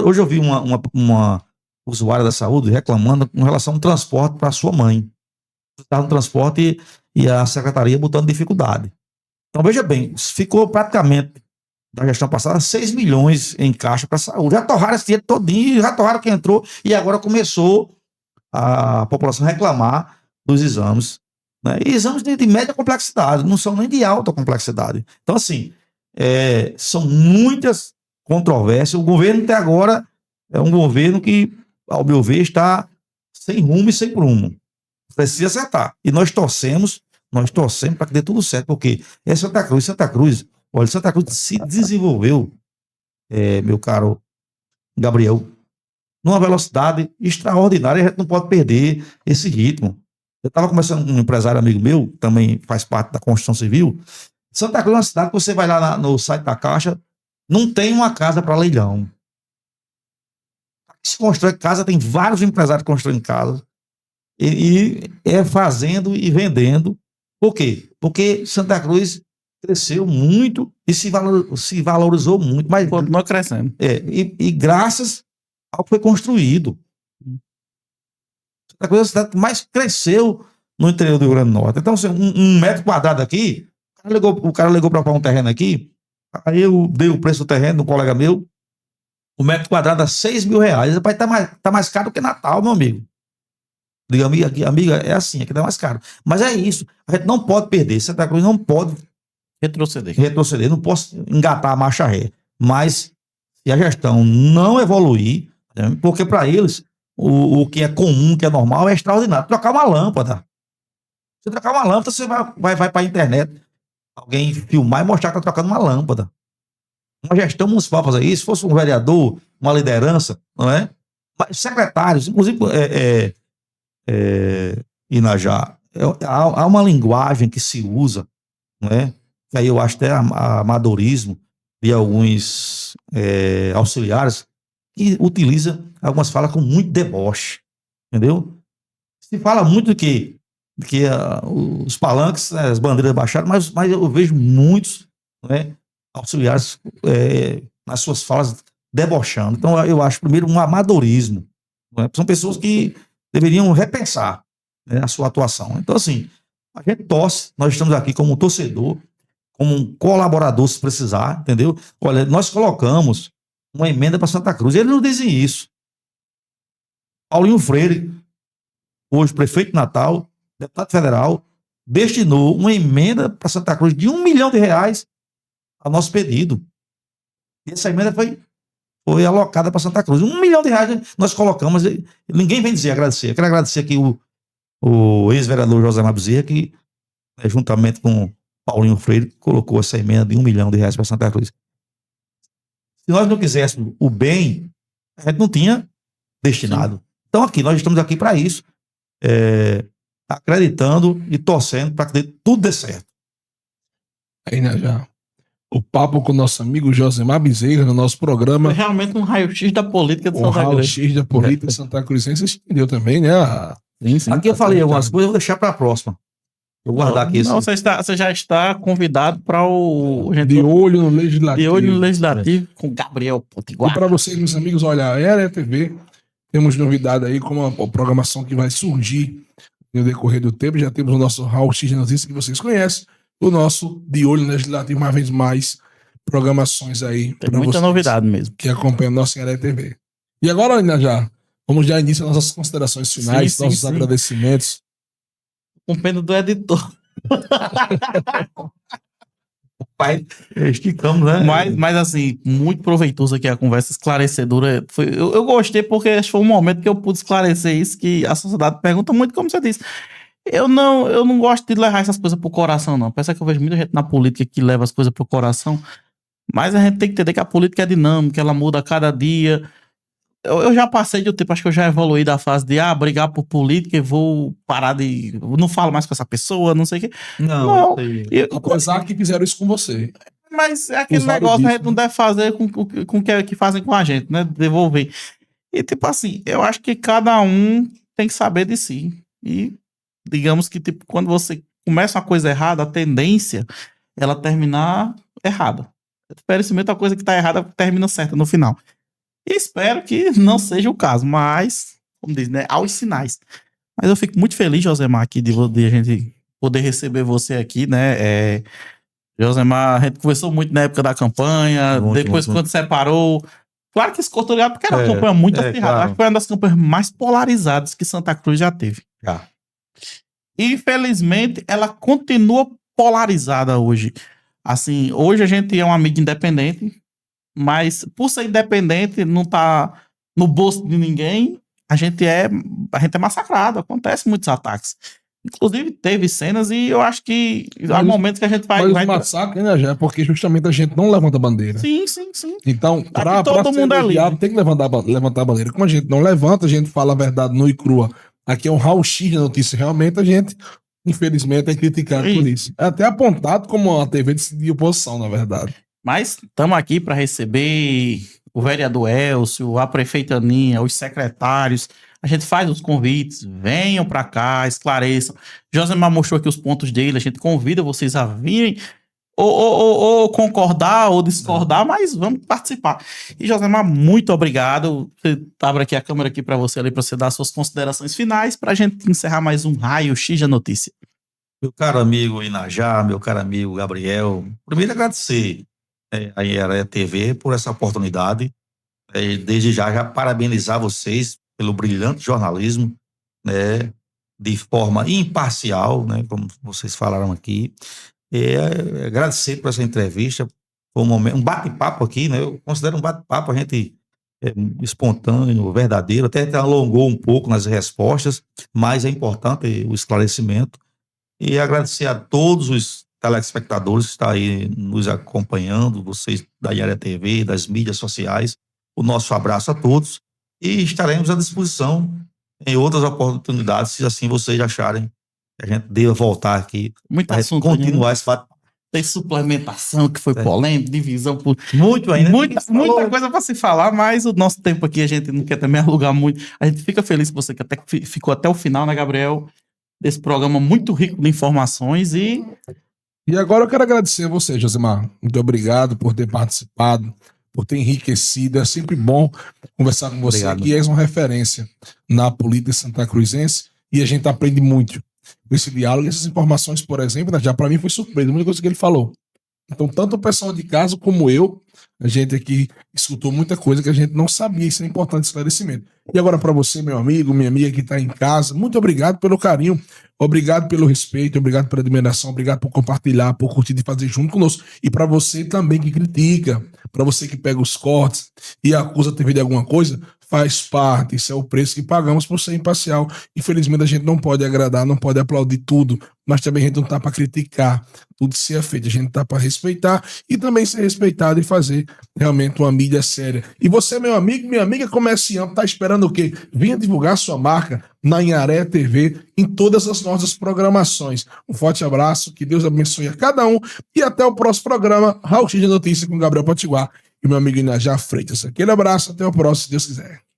Hoje eu vi uma usuária da saúde reclamando com relação ao transporte para sua mãe. Estava no transporte e a secretaria botando dificuldade. Então, veja bem, ficou praticamente, da gestão passada, 6 milhões em caixa para a saúde. Já torraram esse dinheiro todinho, já torraram quem entrou, e agora começou a população a reclamar dos exames. Né? E exames de média complexidade, não são nem de alta complexidade. Então, assim, são muitas controvérsias. O governo até agora é um governo que, ao meu ver, está sem rumo e sem prumo. Precisa acertar. E nós torcemos para que dê tudo certo, porque Santa Cruz, olha, Santa Cruz se desenvolveu, meu caro Gabriel, numa velocidade extraordinária, e a gente não pode perder esse ritmo. Eu estava conversando com um empresário amigo meu, também faz parte da construção civil. Santa Cruz é uma cidade que você vai lá no site da Caixa, não tem uma casa para leilão. Se constrói casa, tem vários empresários construindo casa, e fazendo e vendendo. Por quê? Porque Santa Cruz cresceu muito e se valorizou muito. Mas
continua crescendo.
E graças ao que foi construído. Santa Cruz é a cidade que mais cresceu no interior do Rio Grande do Norte. Então, assim, um metro quadrado aqui, o cara ligou para um terreno aqui, aí eu dei o preço do terreno de um colega meu, o metro quadrado a 6 mil reais. Rapaz, tá mais caro que Natal, meu amigo. Diga, amiga, é assim, aqui tá mais caro. Mas é isso, a gente não pode perder. Santa Cruz não pode retroceder, não posso engatar a marcha ré. Mas se a gestão não evoluir, né, porque para eles o que é comum, o que é normal, é extraordinário. Trocar uma lâmpada. Você trocar uma lâmpada, você vai para a internet, alguém filmar e mostrar que está trocando uma lâmpada. Uma gestão municipal fazer isso, se fosse um vereador, uma liderança, não é? Mas secretários, inclusive Inajá, há uma linguagem que se usa, não é? Que aí eu acho até amadorismo de alguns auxiliares que utiliza algumas falas com muito deboche, entendeu? Se fala muito que os palanques, as bandeiras baixaram, mas eu vejo muitos, né, auxiliares nas suas falas debochando. Então eu acho primeiro um amadorismo, não é? São pessoas que deveriam repensar, né, a sua atuação. Então, assim, a gente torce, nós estamos aqui como um torcedor, como um colaborador, se precisar, entendeu? Olha, nós colocamos uma emenda para Santa Cruz, eles não dizem isso. Paulinho Freire, hoje prefeito de Natal, deputado federal, destinou uma emenda para Santa Cruz de R$1 milhão ao nosso pedido. E essa emenda foi alocada para Santa Cruz. R$1 milhão nós colocamos. Ninguém vem dizer agradecer. Eu quero agradecer aqui o ex-vereador José Bezerra, que, juntamente com Paulinho Freire, colocou essa emenda de R$1 milhão para Santa Cruz. Se nós não quiséssemos o bem, a gente não tinha destinado. Sim. Então, nós estamos aqui para isso, acreditando e torcendo para que tudo dê certo.
Aí, né, já. O papo com o nosso amigo Josemar Bezerra no nosso programa.
Foi realmente um raio-x da política de Santa Cruz.
Um raio-x da política Santa Cruzense. Você entendeu também, né?
Sim,
aqui eu falei algumas coisas, eu vou deixar para a próxima. Vou guardar aqui.
Não, você já está convidado para o...
De olho no Legislativo.
De olho no Legislativo com Gabriel Potiguar.
E para vocês, meus amigos, olha, a ERE TV, temos novidade aí, como a programação que vai surgir no decorrer do tempo. Já temos o nosso raio-x de notícias que vocês conhecem. O nosso De Olho no Legislativo, uma vez mais, programações aí.
Tem muita novidade mesmo.
Que acompanham a nossa ERE TV. E agora, ainda vamos já início às nossas considerações finais, nossos agradecimentos.
Com pena do editor.
Pai, esticamos, né?
Mas assim, muito proveitoso aqui a conversa, esclarecedora. Eu gostei porque acho que foi um momento que eu pude esclarecer isso, que a sociedade pergunta muito, como você disse. Eu não gosto de levar essas coisas pro coração, não. Pensa que eu vejo muita gente na política que leva as coisas pro coração, mas a gente tem que entender que a política é dinâmica, ela muda a cada dia. Eu já passei do tempo, acho que eu já evoluí da fase de brigar por política e vou parar de... Não falo mais com essa pessoa, não sei o quê.
Não. Apesar que fizeram isso com você.
Mas é aquele negócio que a gente não deve fazer com o que fazem com a gente, né? Devolver. E tipo assim, eu acho que cada um tem que saber de si. E digamos que tipo, quando você começa uma coisa errada, a tendência é ela terminar errada. Felizmente a coisa que tá errada termina certa no final. E espero que não seja o caso, mas, como diz, né, aos sinais. Mas eu fico muito feliz, Josemar, aqui de a gente poder receber você aqui, né? Josemar, a gente conversou muito na época da campanha, depois quando separou. Claro que escutou ligado, porque era uma campanha muito acirrada. Claro. Acho que foi uma das campanhas mais polarizadas que Santa Cruz já teve. E, infelizmente, ela continua polarizada hoje. Assim, hoje a gente é uma mídia independente, mas por ser independente, não tá no bolso de ninguém, a gente é massacrado, acontece muitos ataques. Inclusive, teve cenas e eu acho que há momentos que a gente vai...
Mas o massacre, né, já? Porque justamente a gente não levanta a bandeira.
Sim.
Então, pra
todo mundo é livre.
Tem que levantar a bandeira. Como a gente não levanta, a gente fala a verdade nua e crua. Aqui é um raio-x de notícia. Realmente, a gente, infelizmente, é criticado por isso. É até apontado como a TV de oposição, na verdade.
Mas estamos aqui para receber o vereador Elcio, a prefeita Aninha, os secretários. A gente faz os convites, venham para cá, esclareçam. Josemar mostrou aqui os pontos dele, a gente convida vocês a virem ou concordar ou discordar, mas vamos participar. E Josemar, muito obrigado. Eu abro aqui a câmera aqui para você ali, para você dar suas considerações finais, para a gente encerrar mais um raio-x da notícia.
Meu caro amigo Inajá, meu caro amigo Gabriel, primeiro agradecer a ERE TV por essa oportunidade. Desde já parabenizar vocês pelo brilhante jornalismo, né, de forma imparcial, né, como vocês falaram aqui. Agradecer por essa entrevista. Foi um bate-papo aqui, né? Eu considero um bate-papo, a gente espontâneo, verdadeiro, até alongou um pouco nas respostas, mas é importante o esclarecimento. E agradecer a todos os telespectadores que estão aí nos acompanhando, vocês da ERE TV, das mídias sociais. O nosso abraço a todos e estaremos à disposição em outras oportunidades, se assim vocês acharem que a gente deva voltar aqui.
Muito assunto.
Continuar esse fato.
Tem suplementação que foi polêmica, divisão por...
Muito ainda.
Muita coisa para se falar, mas o nosso tempo aqui a gente não quer também alugar muito. A gente fica feliz com você que até ficou até o final, né, Gabriel? Desse programa muito rico de informações e
agora eu quero agradecer a você, Josemar. Muito obrigado por ter participado, por ter enriquecido. É sempre bom conversar com você. Obrigado. Que és uma referência na política santacruzense e a gente aprende muito com esse diálogo. Essas informações, por exemplo, já para mim foi surpresa, muita coisa que ele falou. Então, tanto o pessoal de casa como eu, a gente aqui escutou muita coisa que a gente não sabia. Isso é importante esclarecimento. E agora, para você, meu amigo, minha amiga que está em casa, muito obrigado pelo carinho, obrigado pelo respeito, obrigado pela admiração, obrigado por compartilhar, por curtir e fazer junto conosco. E para você também que critica, para você que pega os cortes e acusa a TV de alguma coisa, faz parte, isso é o preço que pagamos por ser imparcial. Infelizmente a gente não pode agradar, não pode aplaudir tudo, mas também a gente não tá para criticar tudo que seja feito, a gente tá para respeitar e também ser respeitado e fazer realmente uma mídia séria. E você, meu amigo, minha amiga comerciante, tá esperando o quê? Venha divulgar sua marca na Anharé TV, em todas as nossas programações. Um forte abraço, que Deus abençoe a cada um e até o próximo programa, Raul X de Notícias com Gabriel Potiguar e meu amigo Inajá Freitas. Aquele abraço, até o próximo, se Deus quiser.